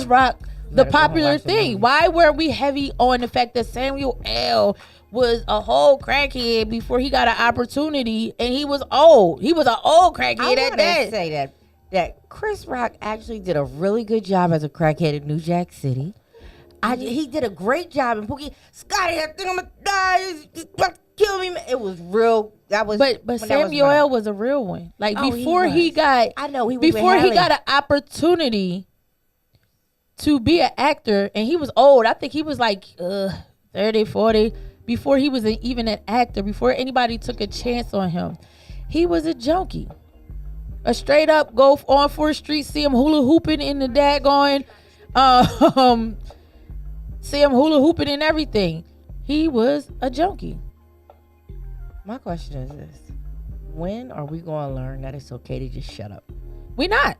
Rock the popular thing. Why were we heavy on the fact that Samuel L. was a whole crackhead before he got an opportunity, and he was old. He was an old crackhead at that. I want to say that Chris Rock actually did a really good job as a crackhead in New Jack City. He did a great job in Pookie. Scotty, I think I'm gonna die. He's about to kill me. It was real. That was. But Samuel L. was a real one. Like, before he got, I know he was before he got an opportunity to be an actor, and he was old. I think he was like 30, 40 before he was even an actor. Before anybody took a chance on him, he was a junkie. A straight up go on 4th Street, see him hula hooping in the daggone, see him hula hooping and everything. He was a junkie. My question is this: when are we going to learn that it's okay to just shut up? We not.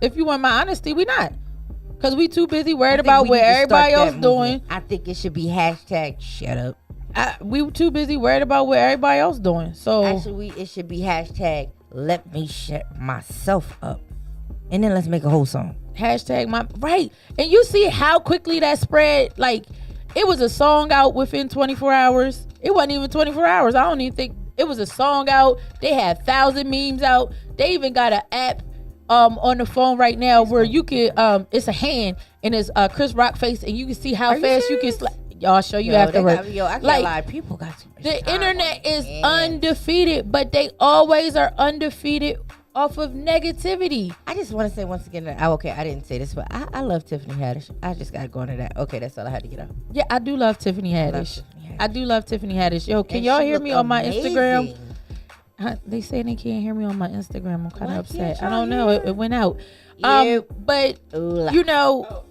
If you want my honesty, we not. Because we too busy worried about what everybody else doing. I think it should be hashtag shut up. We too busy worried about what everybody else doing. So actually, it should be hashtag let me shut myself up. And then let's make a whole song. Hashtag my right. And you see how quickly that spread. Like, it was a song out within 24 hours. It wasn't even 24 hours. I don't even think it was a song out. They had 1,000 memes out. They even got an app on the phone right now where you can it's a hand and it's Chris Rock face and you can see how Are you fast you serious? can Y'all show you Yo, afterwards. I can't Like, lie. People got too much the time internet on is their hands. undefeated, but they always are undefeated off of negativity. I just want to say once again that I didn't say this, but I love Tiffany Haddish. I just got to go into that. Okay, that's all I had to get out. Yeah, I do love Tiffany Haddish. Tiffany Haddish. I do love Tiffany Haddish. Yo, can And y'all she hear look me on my amazing. Instagram? They say they can't hear me on my Instagram. I'm kind Why of upset. can't I y'all don't know. hear? It went out. Yeah. But Ooh. you know,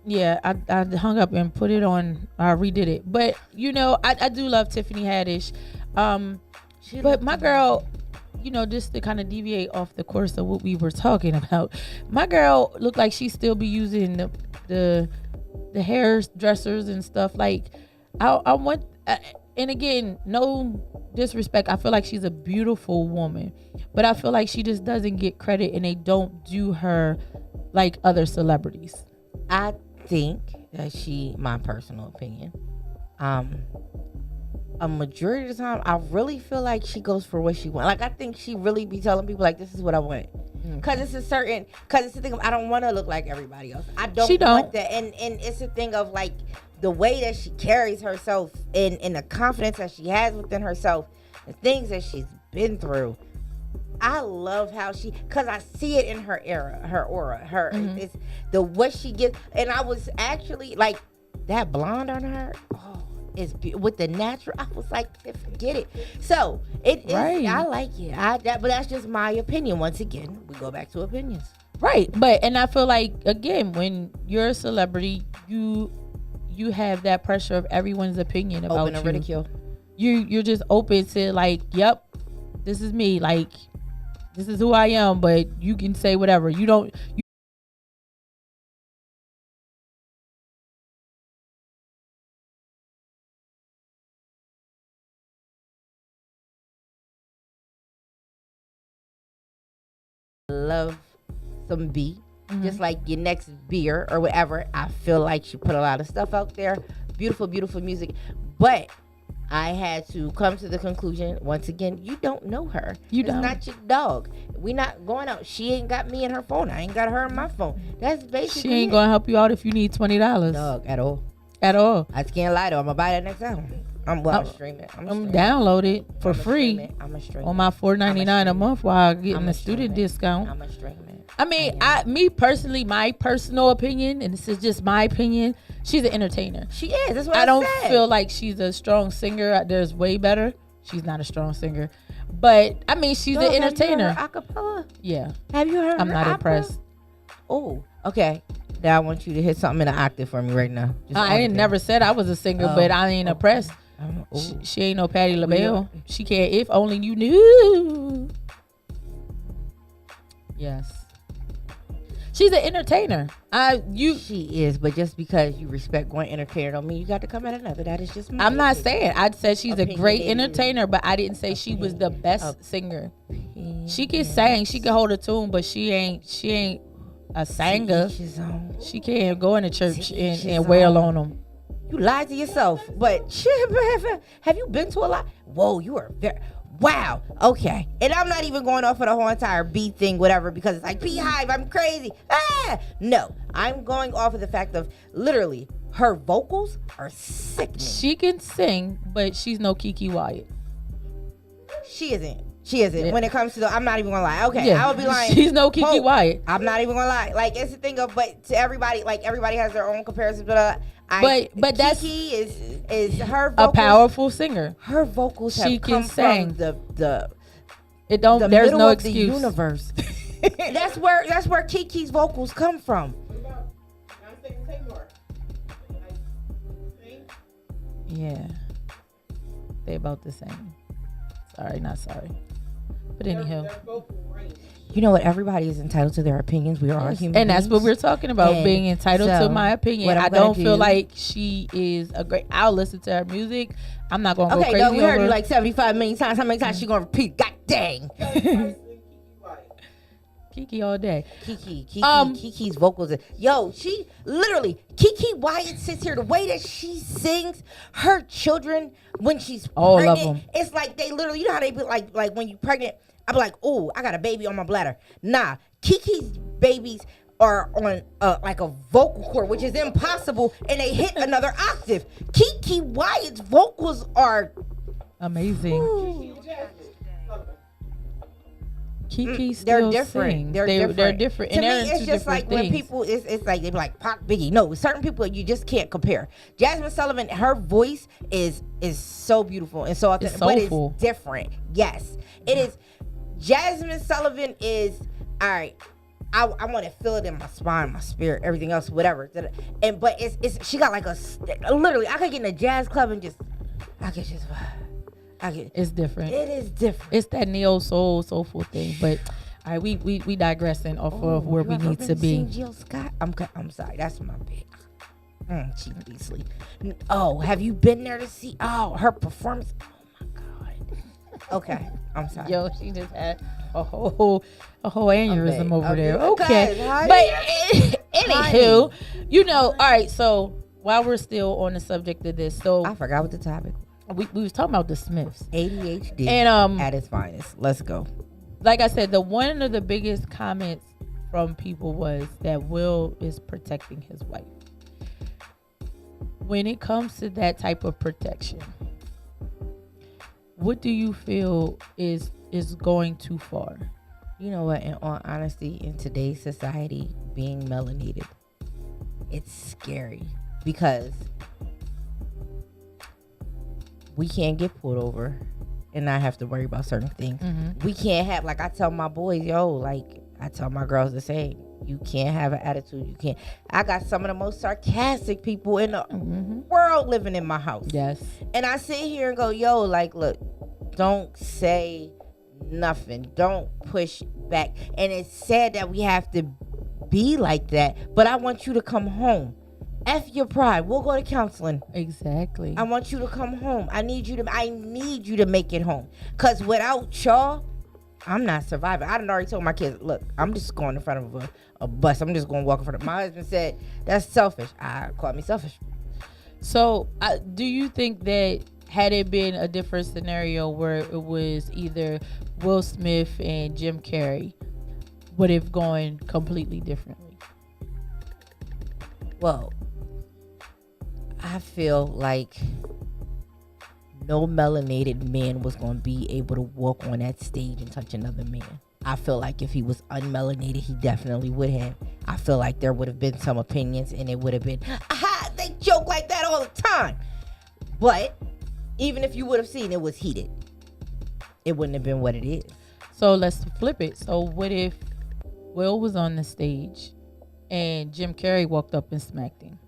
yeah, I hung up and put it on. I redid it. But you know, I do love Tiffany Haddish. But my girl, you know, just to kind of deviate off the course of what we were talking about, my girl looked like she still be using the hairdressers and stuff. Like I want, and again, no disrespect. I feel like she's a beautiful woman, but I feel like she just doesn't get credit, and they don't do her like other celebrities. I think that my personal opinion, a majority of the time, I really feel like she goes for what she wants. Like, I think she really be telling people, like, this is what I want. Because it's the thing of, I don't want to look like everybody else. I don't want that. And it's a thing of, like, the way that she carries herself and the confidence that she has within herself, the things that she's been through. I love how because I see it in her aura, it's the what she gives. And I was actually like, that blonde on her, is with the natural. I was like, forget it. So it is. Right. I like it. But that's just my opinion. Once again, we go back to opinions. Right. But and I feel like, again, when you're a celebrity, you have that pressure of everyone's opinion about Open to you. ridicule. You're just open to, like, yep, this is me, like, this is who I am, but you can say whatever. You don't. Love some B, just like your next beer or whatever. I feel like she put a lot of stuff out there. Beautiful, beautiful music. But I had to come to the conclusion, once again, you don't know her. You It's don't. not your dog. We not going out. She ain't got me in her phone. I ain't got her in my phone. That's basically She ain't it. gonna help you out if you need $20 Dog at all. at all. I just can't lie though. I'm gonna buy that next album. I'm stream it. I'm download it for free I'm a stream on my $4.99 a month while getting I'ma a student stream it. discount. I'm a stream it. I mean, me personally, my personal opinion, and this is just my opinion, she's an entertainer. She is. That's what I I don't said. feel like she's a strong singer. There's way better. She's not a strong singer, but I mean, she's Dog, an have you heard entertainer. her acapella? Yeah, Have you heard? I'm her not opera? impressed. Oh, okay. Now I want you to hit something in an octave for me right now. Just I on ain't the never said I was a singer, Oh, but I ain't impressed. pen. Oh, She ain't no Patti LaBelle. yeah. She can't. If only you knew. Yes, she's an entertainer. She is, but just because you respect one entertainer don't mean you got to come at another. That is just my I'm not opinion. saying. I said she's a great Opinionated. entertainer, but I didn't say she was the best singer. She can sing. She can hold a tune, but she ain't a singer. Each his own. She can't go into church To each his and wail own. on them. You lied to yourself. But have you been to a lot? Whoa, you are very. Wow. Okay. And I'm not even going off of the whole entire beat thing, whatever, because it's like Beehive. I'm crazy. No, I'm going off of the fact of literally her vocals are sickening. She can sing, but she's no Kiki Wyatt. She isn't. Yeah. When it comes to I'm not even gonna lie. Okay, Yeah. I would be lying. She's no Kiki Wyatt. I'm not even gonna lie. Like, it's the thing of, but to everybody, like, everybody has their own comparisons. But But that's Kiki is her a vocals, powerful singer. Her vocals She have can come sing. from the It don't. the There's middle no of excuse. the universe. that's where Kiki's vocals come from. What about I'm saying Taylor? Like, sing? Yeah, they about the same. Sorry, not sorry. But anyhow, Their vocal range. You know what? Everybody is entitled to their opinions. We are all human and that's what beings. we're talking about, And being entitled so, to my opinion. what I'm I gonna don't feel do- like she is a great. I'll listen to her music. I'm not gonna go Okay, crazy dog, we heard over you like 75 million times. How many times she gonna repeat? God dang. Kiki White. Kiki all day. Kiki's vocals. Yo, she literally, Kiki Wyatt sits here. The way that she sings, her children when she's All of pregnant, them. it's like they literally, you know how they be like when you pregnant, I be like, oh, I got a baby on my bladder. Nah, Kiki's babies are on like a vocal cord, which is impossible, and they hit another octave. Kiki Wyatt's vocals are Amazing. Kiki they're still different. sings. They're They're different. different. To And me, they're in it's two just like different when things. people, it's like they be like Pac, Biggie. No, certain people you just can't compare. Jasmine Sullivan, her voice is so beautiful and so authentic, but soulful. it's different. Yes, it is. Jasmine Sullivan is all right. I want to feel it in my spine, my spirit, everything else, whatever. But it's she got like literally. I could get in a jazz club and It's different. It is different. It's that neo soulful thing. But all right, we digressing off of where we need to be. Jill Scott? I'm sorry. That's my big. Chief Beasley. Oh, have you been there to see? Oh, her performance. Oh my God. Okay, I'm sorry. Yo, she just had a whole aneurysm over there. good. Okay, Honey. but anywho, you know, all right. So while we're still on the subject of this, so I forgot what the topic was. we was talking about the Smiths. ADHD And at its finest. Let's go. like I said, one of the biggest comments from people was that Will is protecting his wife. When it comes to that type of protection, what do you feel is going too far? You know what? In all honesty, in today's society, being melanated, it's scary because we can't get pulled over and not have to worry about certain things. Mm-hmm. We can't have, like I tell my boys, I tell my girls the same. You can't have an attitude. You can't. I got some of the most sarcastic people in the world living in my house. Yes. And I sit here and go, yo, like, look, don't say nothing. Don't push back. And it's sad that we have to be like that. But I want you to come home. F your pride. We'll go to counseling. Exactly. I want you to come home. I need you to make it home. Because without y'all, I'm not surviving. I done already told my kids, look, I'm just going in front of a bus. I'm just going to walk in front of. My husband said, that's selfish. I called me selfish. So, do you think that had it been a different scenario where it was either Will Smith and Jim Carrey, would it have gone completely differently? Well, I feel like no melanated man was going to be able to walk on that stage and touch another man. I feel like if he was unmelanated, he definitely would have. I feel like there would have been some opinions and it would have been, aha, they joke like that all the time. But even if you would have seen it was heated, it wouldn't have been what it is. So let's flip it. So what if Will was on the stage and Jim Carrey walked up and smacked him?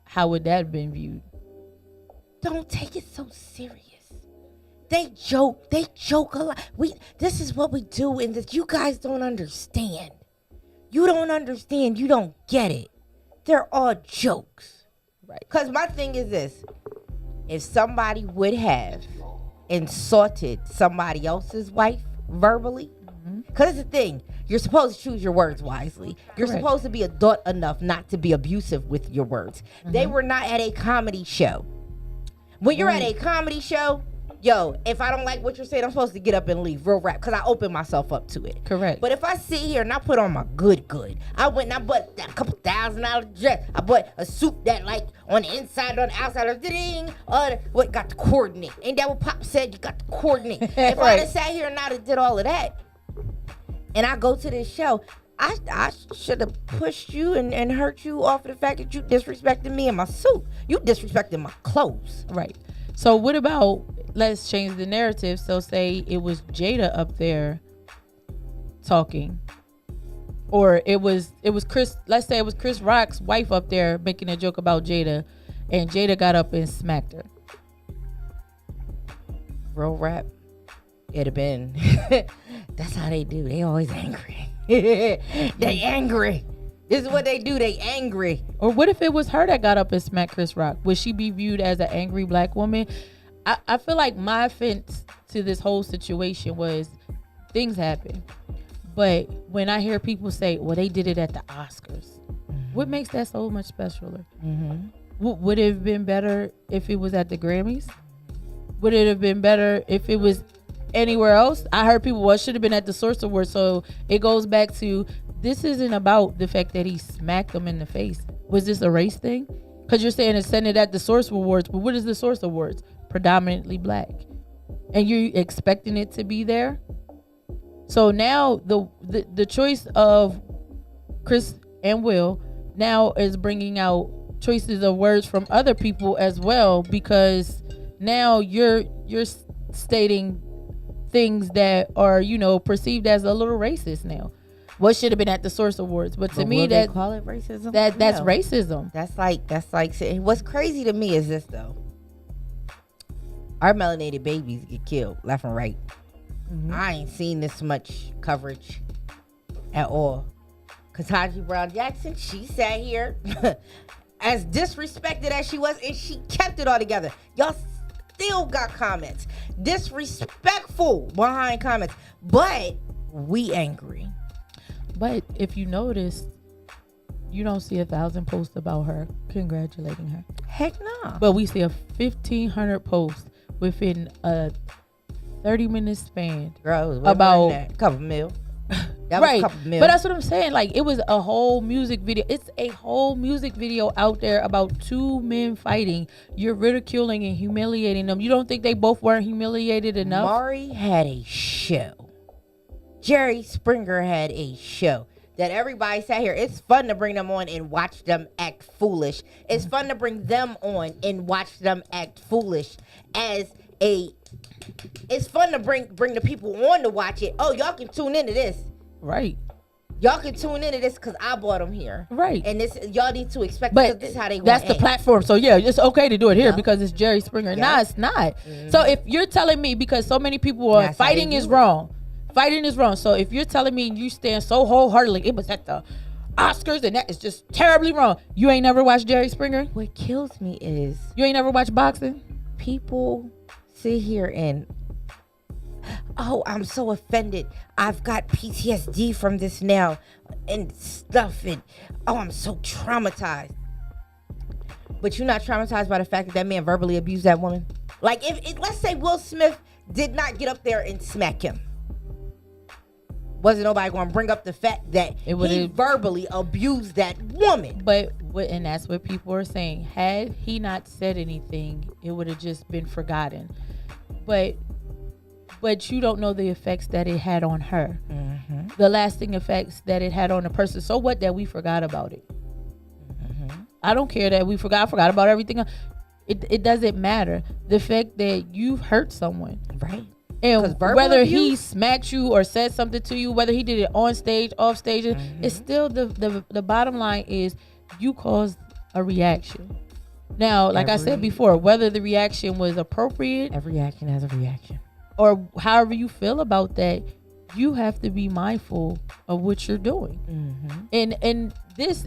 How would that have been viewed? Don't take it so serious. They joke a lot. This is what we do, and that you guys don't understand. You don't understand. You don't get it. They're all jokes. Right. Because my thing is this. If somebody would have insulted somebody else's wife verbally, because it's the thing, you're supposed to choose your words wisely. You're Correct. supposed to be adult enough not to be abusive with your words. They were not at a comedy show. When you're at a comedy show, yo, if I don't like what you're saying, I'm supposed to get up and leave, real rap, because I open myself up to it. Correct. But if I sit here and I put on my good, I went and I bought that couple $1,000 dress. I bought a suit that like on the inside, on the outside, ding, what got the coordinate. Ain't that what Pop said? You got the coordinate. If I Right. had sat here and I'd have did all of that, and I go to this show, I should have pushed you and hurt you off of the fact that you disrespected me in my suit. You disrespected my clothes. Right. So what about, let's change the narrative. So say it was Jada up there talking, or it was Chris, let's say it was Chris Rock's wife up there making a joke about Jada, and Jada got up and smacked her. Real rap, it'd have been, that's how they do. They always angry. They angry. This is what they do. They angry. Or what if it was her that got up and smacked Chris Rock? Would she be viewed as an angry black woman? I feel like my offense to this whole situation was things happen. But when I hear people say, well, they did it at the Oscars, what makes that so much specialer? Would it have been better if it was at the Grammys? would it have been better if it was anywhere else? I heard people, well, it should have been at the Source Awards. So it goes back to, this isn't about the fact that he smacked them in the face. Was this a race thing? Because you're saying it's sending it at the Source Awards, but what is the Source Awards? Predominantly black. And you're expecting it to be there? So now the choice of Chris and Will now is bringing out choices of words from other people as well, because now you're stating things that are, you know, perceived as a little racist now. What should have been at the Source Awards, but to me, that call it racism. That's racism. That's like what's crazy to me is this though. Our melanated babies get killed left and right. Mm-hmm. I ain't seen this much coverage at all. Ketanji Brown Jackson, she sat here as disrespected as she was, and she kept it all together. Y'all still got comments, disrespectful behind comments, but we angry. But if you notice, you don't see 1,000 posts about her congratulating her. Heck no. But we see a 1,500 posts within a 30-minute span. Girl, about a couple mil. That right. was a couple mil. But that's what I'm saying. Like, it was a whole music video. It's a whole music video out there about two men fighting. You're ridiculing and humiliating them. You don't think they both weren't humiliated enough? Maury had a show. Jerry Springer had a show that everybody sat here. It's fun to bring them on and watch them act foolish. It's fun to bring them on and watch them act foolish it's fun to bring the people on to watch it. Oh, y'all can tune into this. Right. Y'all can tune into this because I brought them here. Right. And this, y'all need to expect, because this is how they that's the platform. So yeah, it's okay to do it here because it's Jerry Springer. Yeah. Nah, it's not. Mm-hmm. So if you're telling me, because so many people are fighting is wrong. Fighting is wrong. So if you're telling me you stand so wholeheartedly, it was at the Oscars and that is just terribly wrong. You ain't never watched Jerry Springer? What kills me is you ain't never watched boxing? People sit here and, oh, I'm so offended. I've got PTSD from this now and stuff. And oh, I'm so traumatized. But you're not traumatized by the fact that man verbally abused that woman? Like, if let's say Will Smith did not get up there and smack him. Wasn't nobody going to bring up the fact that he verbally abused that woman? And that's what people are saying. Had he not said anything, it would have just been forgotten. But you don't know the effects that it had on her. Mm-hmm. The lasting effects that it had on the person. So what that we forgot about it? Mm-hmm. I don't care that we forgot. I forgot about everything. It doesn't matter. The fact that you've hurt someone. Right. And whether he smacked you or said something to you, whether he did it on stage, off stage, it's still the bottom line is you caused a reaction. Now, like I said before, whether the reaction was appropriate. Every reaction has a reaction. Or however you feel about that, you have to be mindful of what you're doing. Mm-hmm. And this,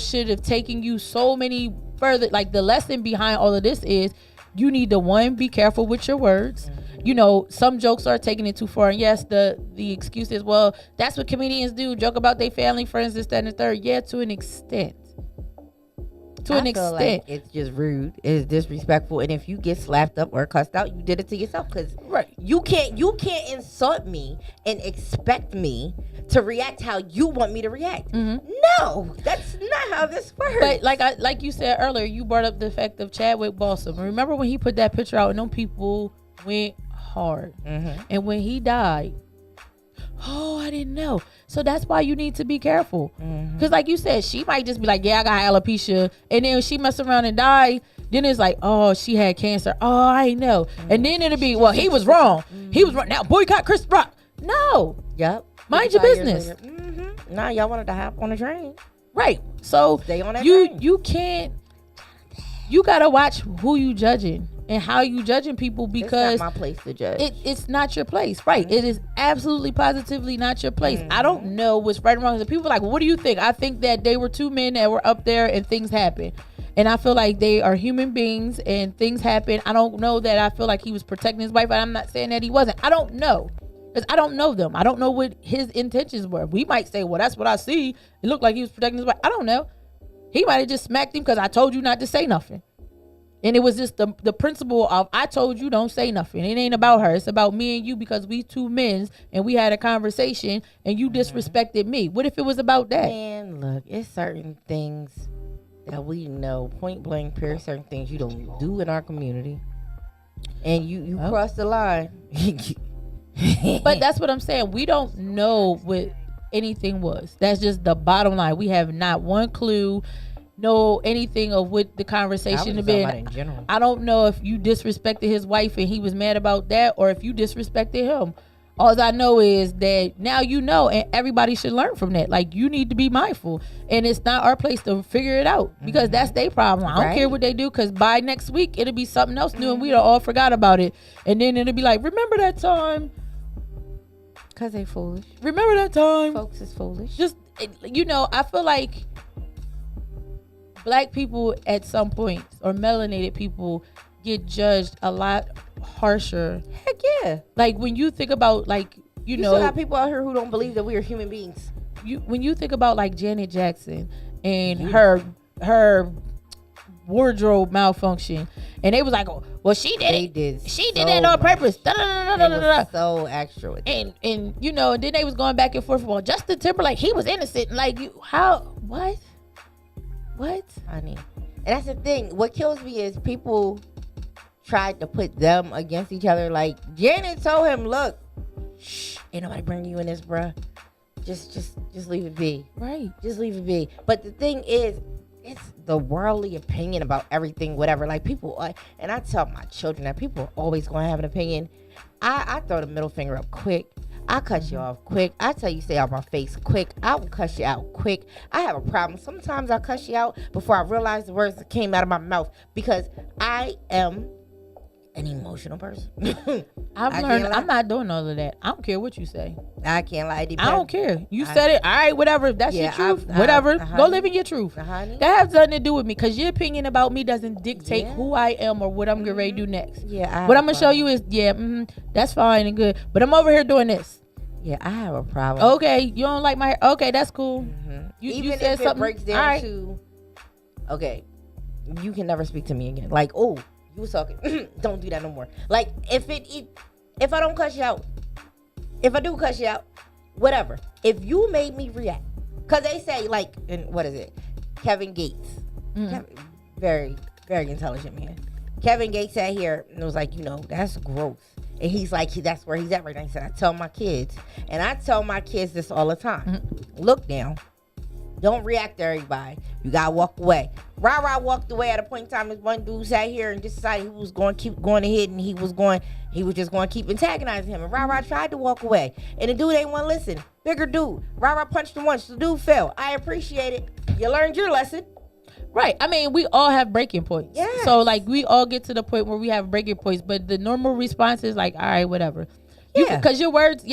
should have taken you so many further. Like, the lesson behind all of this is you need to, be careful with your words. Mm-hmm. Some jokes are taking it too far. And yes, the excuse is, well, that's what comedians do. Joke about their family, friends, this, that, and the third. Yeah, to an extent. I feel like it's just rude. It's disrespectful. And if you get slapped up or cussed out, you did it to yourself. Because you can't insult me and expect me to react how you want me to react. Mm-hmm. No, that's not how this works. But like you said earlier, you brought up the fact of Chadwick Boseman. Remember when he put that picture out and them people went hard. Mm-hmm. And when he died, oh, I didn't know. So that's why you need to be careful. Because like you said, she might just be like, yeah, I got alopecia. And then she mess around and die. Then it's like, oh, she had cancer. Oh, I know. And then it'll be, well, he was wrong. He was wrong. Now boycott Chris Rock. No. Yep. Mind your business. Now y'all wanted to hop on a train. Right. So stay on that train. You can't. You gotta watch who you judging and how you judging people, because it's not my place to judge. It's not your place, right? Mm-hmm. It is absolutely positively not your place. Mm-hmm. I don't know what's right and wrong. The people are like, well, what do you think? I think that they were two men that were up there and things happened. And I feel like they are human beings and things happen. I don't know that I feel like he was protecting his wife. I'm not saying that he wasn't. I don't know. Because I don't know them. I don't know what his intentions were. We might say, well, that's what I see. It looked like he was protecting his wife. I don't know. He might have just smacked him because I told you not to say nothing. And it was just the principle of, I told you don't say nothing. It ain't about her. It's about me and you, because we two men and we had a conversation and you disrespected me. What if it was about that? Man, look, it's certain things that we know point blank period, certain things you don't do in our community. And you cross the line. But that's what I'm saying. We don't know what anything was. That's just the bottom line. We have not one clue, know anything of what the conversation had been. In general. I don't know if you disrespected his wife and he was mad about that, or if you disrespected him. All I know is that now you know, and everybody should learn from that. Like, you need to be mindful, and it's not our place to figure it out, because that's their problem. I don't care what they do, because by next week it'll be something else new, and we all forgot about it, and then it'll be like, remember that time? Because they foolish. Remember that time? Folks is foolish. Just, I feel like black people at some points, or melanated people, get judged a lot harsher. Heck yeah. Like, when you think about, like, you know, still got people out here who don't believe that we are human beings. When you think about, like, Janet Jackson and her wardrobe malfunction, and they was like, oh, well, she did that on purpose. So extra with and then they was going back and forth. Well, Justin Timberlake, he was innocent. Like, what honey? And that's the thing. What kills me is people tried to put them against each other. Like, Janet told him, look, shh, ain't nobody bringing you in this, bruh. Just leave it be. Right. Just leave it be. But the thing is, it's the worldly opinion about everything, whatever. Like, people, and I tell my children that people are always going to have an opinion. I throw the middle finger up quick. I cut you off quick. I tell you stay out my face quick. I will cuss you out quick. I have a problem. Sometimes I cuss you out before I realize the words that came out of my mouth, because I am an emotional person. I've learned I'm not doing all of that. I don't care what you say. I can't lie. I don't care. You said it. All right, whatever. If that's your truth, whatever. Go live in your truth. Honey. That has nothing to do with me, because your opinion about me doesn't dictate who I am or what I'm getting ready to do next. Yeah. What I'm going to show you is, that's fine and good, but I'm over here doing this. Yeah, I have a problem. Okay, you don't like my hair? Okay, that's cool. Even said if it something, breaks down to, okay, you can never speak to me again. Like, oh, you was talking. Don't do that no more. Like, if I don't cuss you out, if I do cuss you out, whatever. If you made me react, because they say, like, what is it? Kevin Gates. Very, very intelligent man. Kevin Gates sat here and was like, that's growth. And he's like, that's where he's at right now. He said, I tell my kids, and I tell my kids this all the time. Look down. Don't react to everybody. You gotta walk away. Rah walked away at a point in time. This one dude sat here and just decided he was going to keep going ahead, and he was just going to keep antagonizing him. And Rah tried to walk away, and the dude ain't want to listen. Bigger dude. Rah punched him once. The dude fell. I appreciate it. You learned your lesson. Right. I mean, we all have breaking points. Yes. So, like, we all get to the point where we have breaking points, but the normal response is like, all right, whatever. Because your words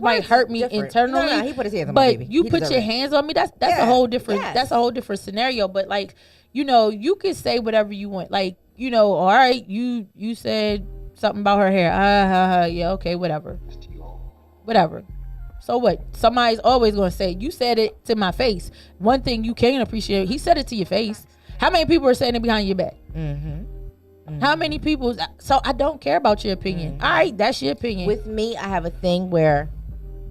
might hurt me internally. No, he put his hands on my baby. But you put your hands on me, that's a whole different that's a whole different scenario. But, like, you can say whatever you want. Like, all right, you said something about her hair. Yeah, okay, whatever. So what? Somebody's always going to say, you said it to my face. One thing you can appreciate, he said it to your face. How many people are saying it behind your back? How many people? So I don't care about your opinion. All right, that's your opinion. With me, I have a thing where,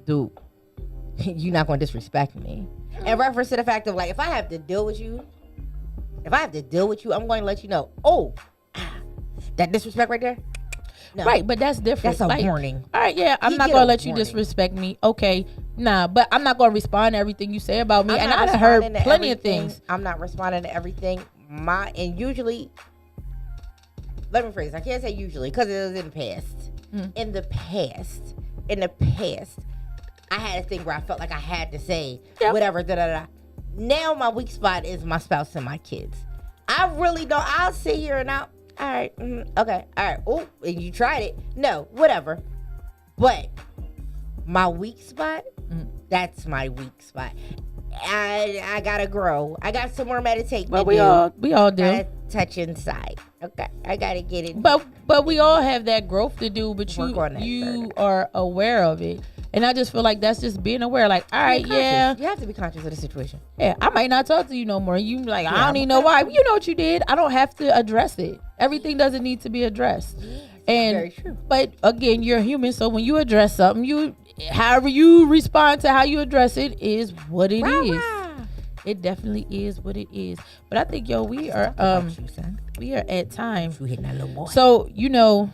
dude, you're not going to disrespect me. In reference to the fact of, like, if I have to deal with you, I'm going to let you know, that disrespect right there? No. Right, but that's different. That's a warning. All right, yeah, I'm not going to let you disrespect me. Okay, nah, but I'm not going to respond to everything you say about me. And I've heard plenty of things. I'm not responding to everything. And usually, let me phrase, I can't say usually because it was in the past. In the past, I had a thing where I felt like I had to say whatever, Now my weak spot is my spouse and my kids. I really don't. I'll sit here and all right, okay, all right. Oh, and you tried it. No, whatever. But my weak spot, that's my weak spot. I gotta grow. I got some more meditating. But we all do. Gotta touch inside. Okay, I gotta get it. But we all have that growth to do. But you are aware of it. And I just feel like that's just being aware. Like, all right, yeah. You have to be conscious of the situation. Yeah, I might not talk to you no more. You like, I don't even know why. You know what you did. I don't have to address it. Everything doesn't need to be addressed. And very true. but again, you're human, so when you address something, however you respond to how you address it is what it is. It definitely is what it is. But I think we are we are at time. You hitting that little boy. So I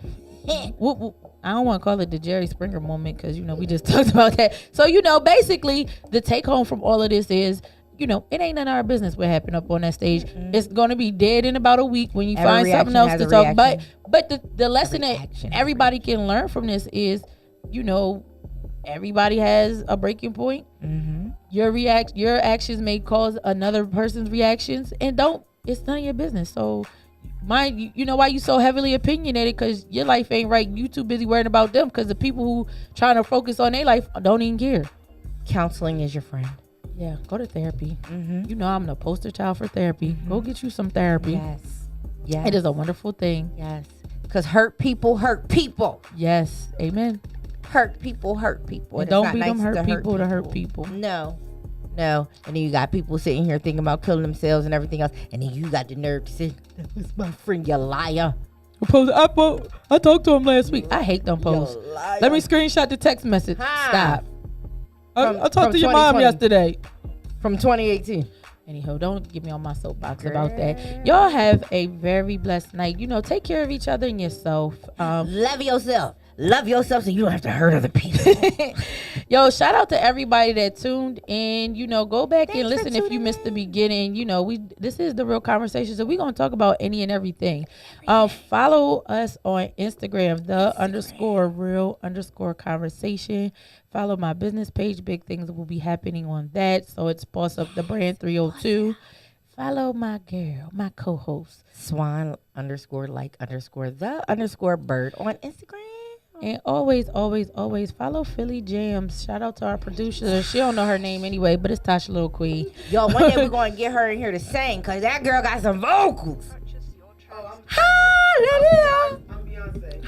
don't want to call it the Jerry Springer moment because we just talked about that. So basically the take home from all of this is it ain't none of our business what happened up on that stage. It's gonna be dead in about a week when you find something else to talk about. But the lesson that everybody can learn from this is everybody has a breaking point. Your actions may cause another person's reactions, and it's none of your business. So mind you know why you so heavily opinionated, because your life ain't right. You too busy worrying about them, because the people who trying to focus on their life don't even care. Counseling is your friend. Yeah, go to therapy. I'm the poster child for therapy. Go get you some therapy. Yes. It is a wonderful thing. Yes. Because hurt people hurt people. Yes. Amen. Hurt people hurt people. And don't be them hurt people to hurt people. No. And then you got people sitting here thinking about killing themselves and everything else. And then you got the nerve to say, that was my friend, you liar. I talked to him last week. I hate them posts. Let me screenshot the text message. Stop. I talked to your mom yesterday. From 2018. Anyhow, don't get me on my soapbox about that. Y'all have a very blessed night. Take care of each other and yourself. Love yourself. Love yourself so you don't have to hurt other people. Yo, shout out to everybody that tuned in. Go back and listen if you missed the beginning. This is the Real Conversation, so we're gonna talk about any and everything. Follow us on Instagram, _real_conversation. Follow my business page. Big things will be happening on that. So it's Boss Up the Brand 302. Follow my girl, my co-host, Swan _like_the_bird on Instagram. And always follow Philly Jamz. Shout out to our producer. She don't know her name anyway, but it's Tasha Little Queen. Yo, one day we're going to get her in here to sing, because that girl got some vocals. Purchase your tracks. Hallelujah. I'm Beyonce.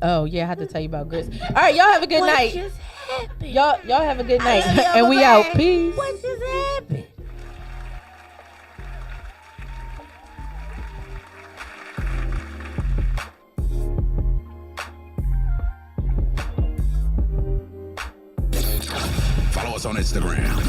I had to tell you about Grits. All right, y'all have a good night. Just happened? Y'all have a good night. I love you, And we bye-bye. out. Peace. What just happened? Follow us on Instagram.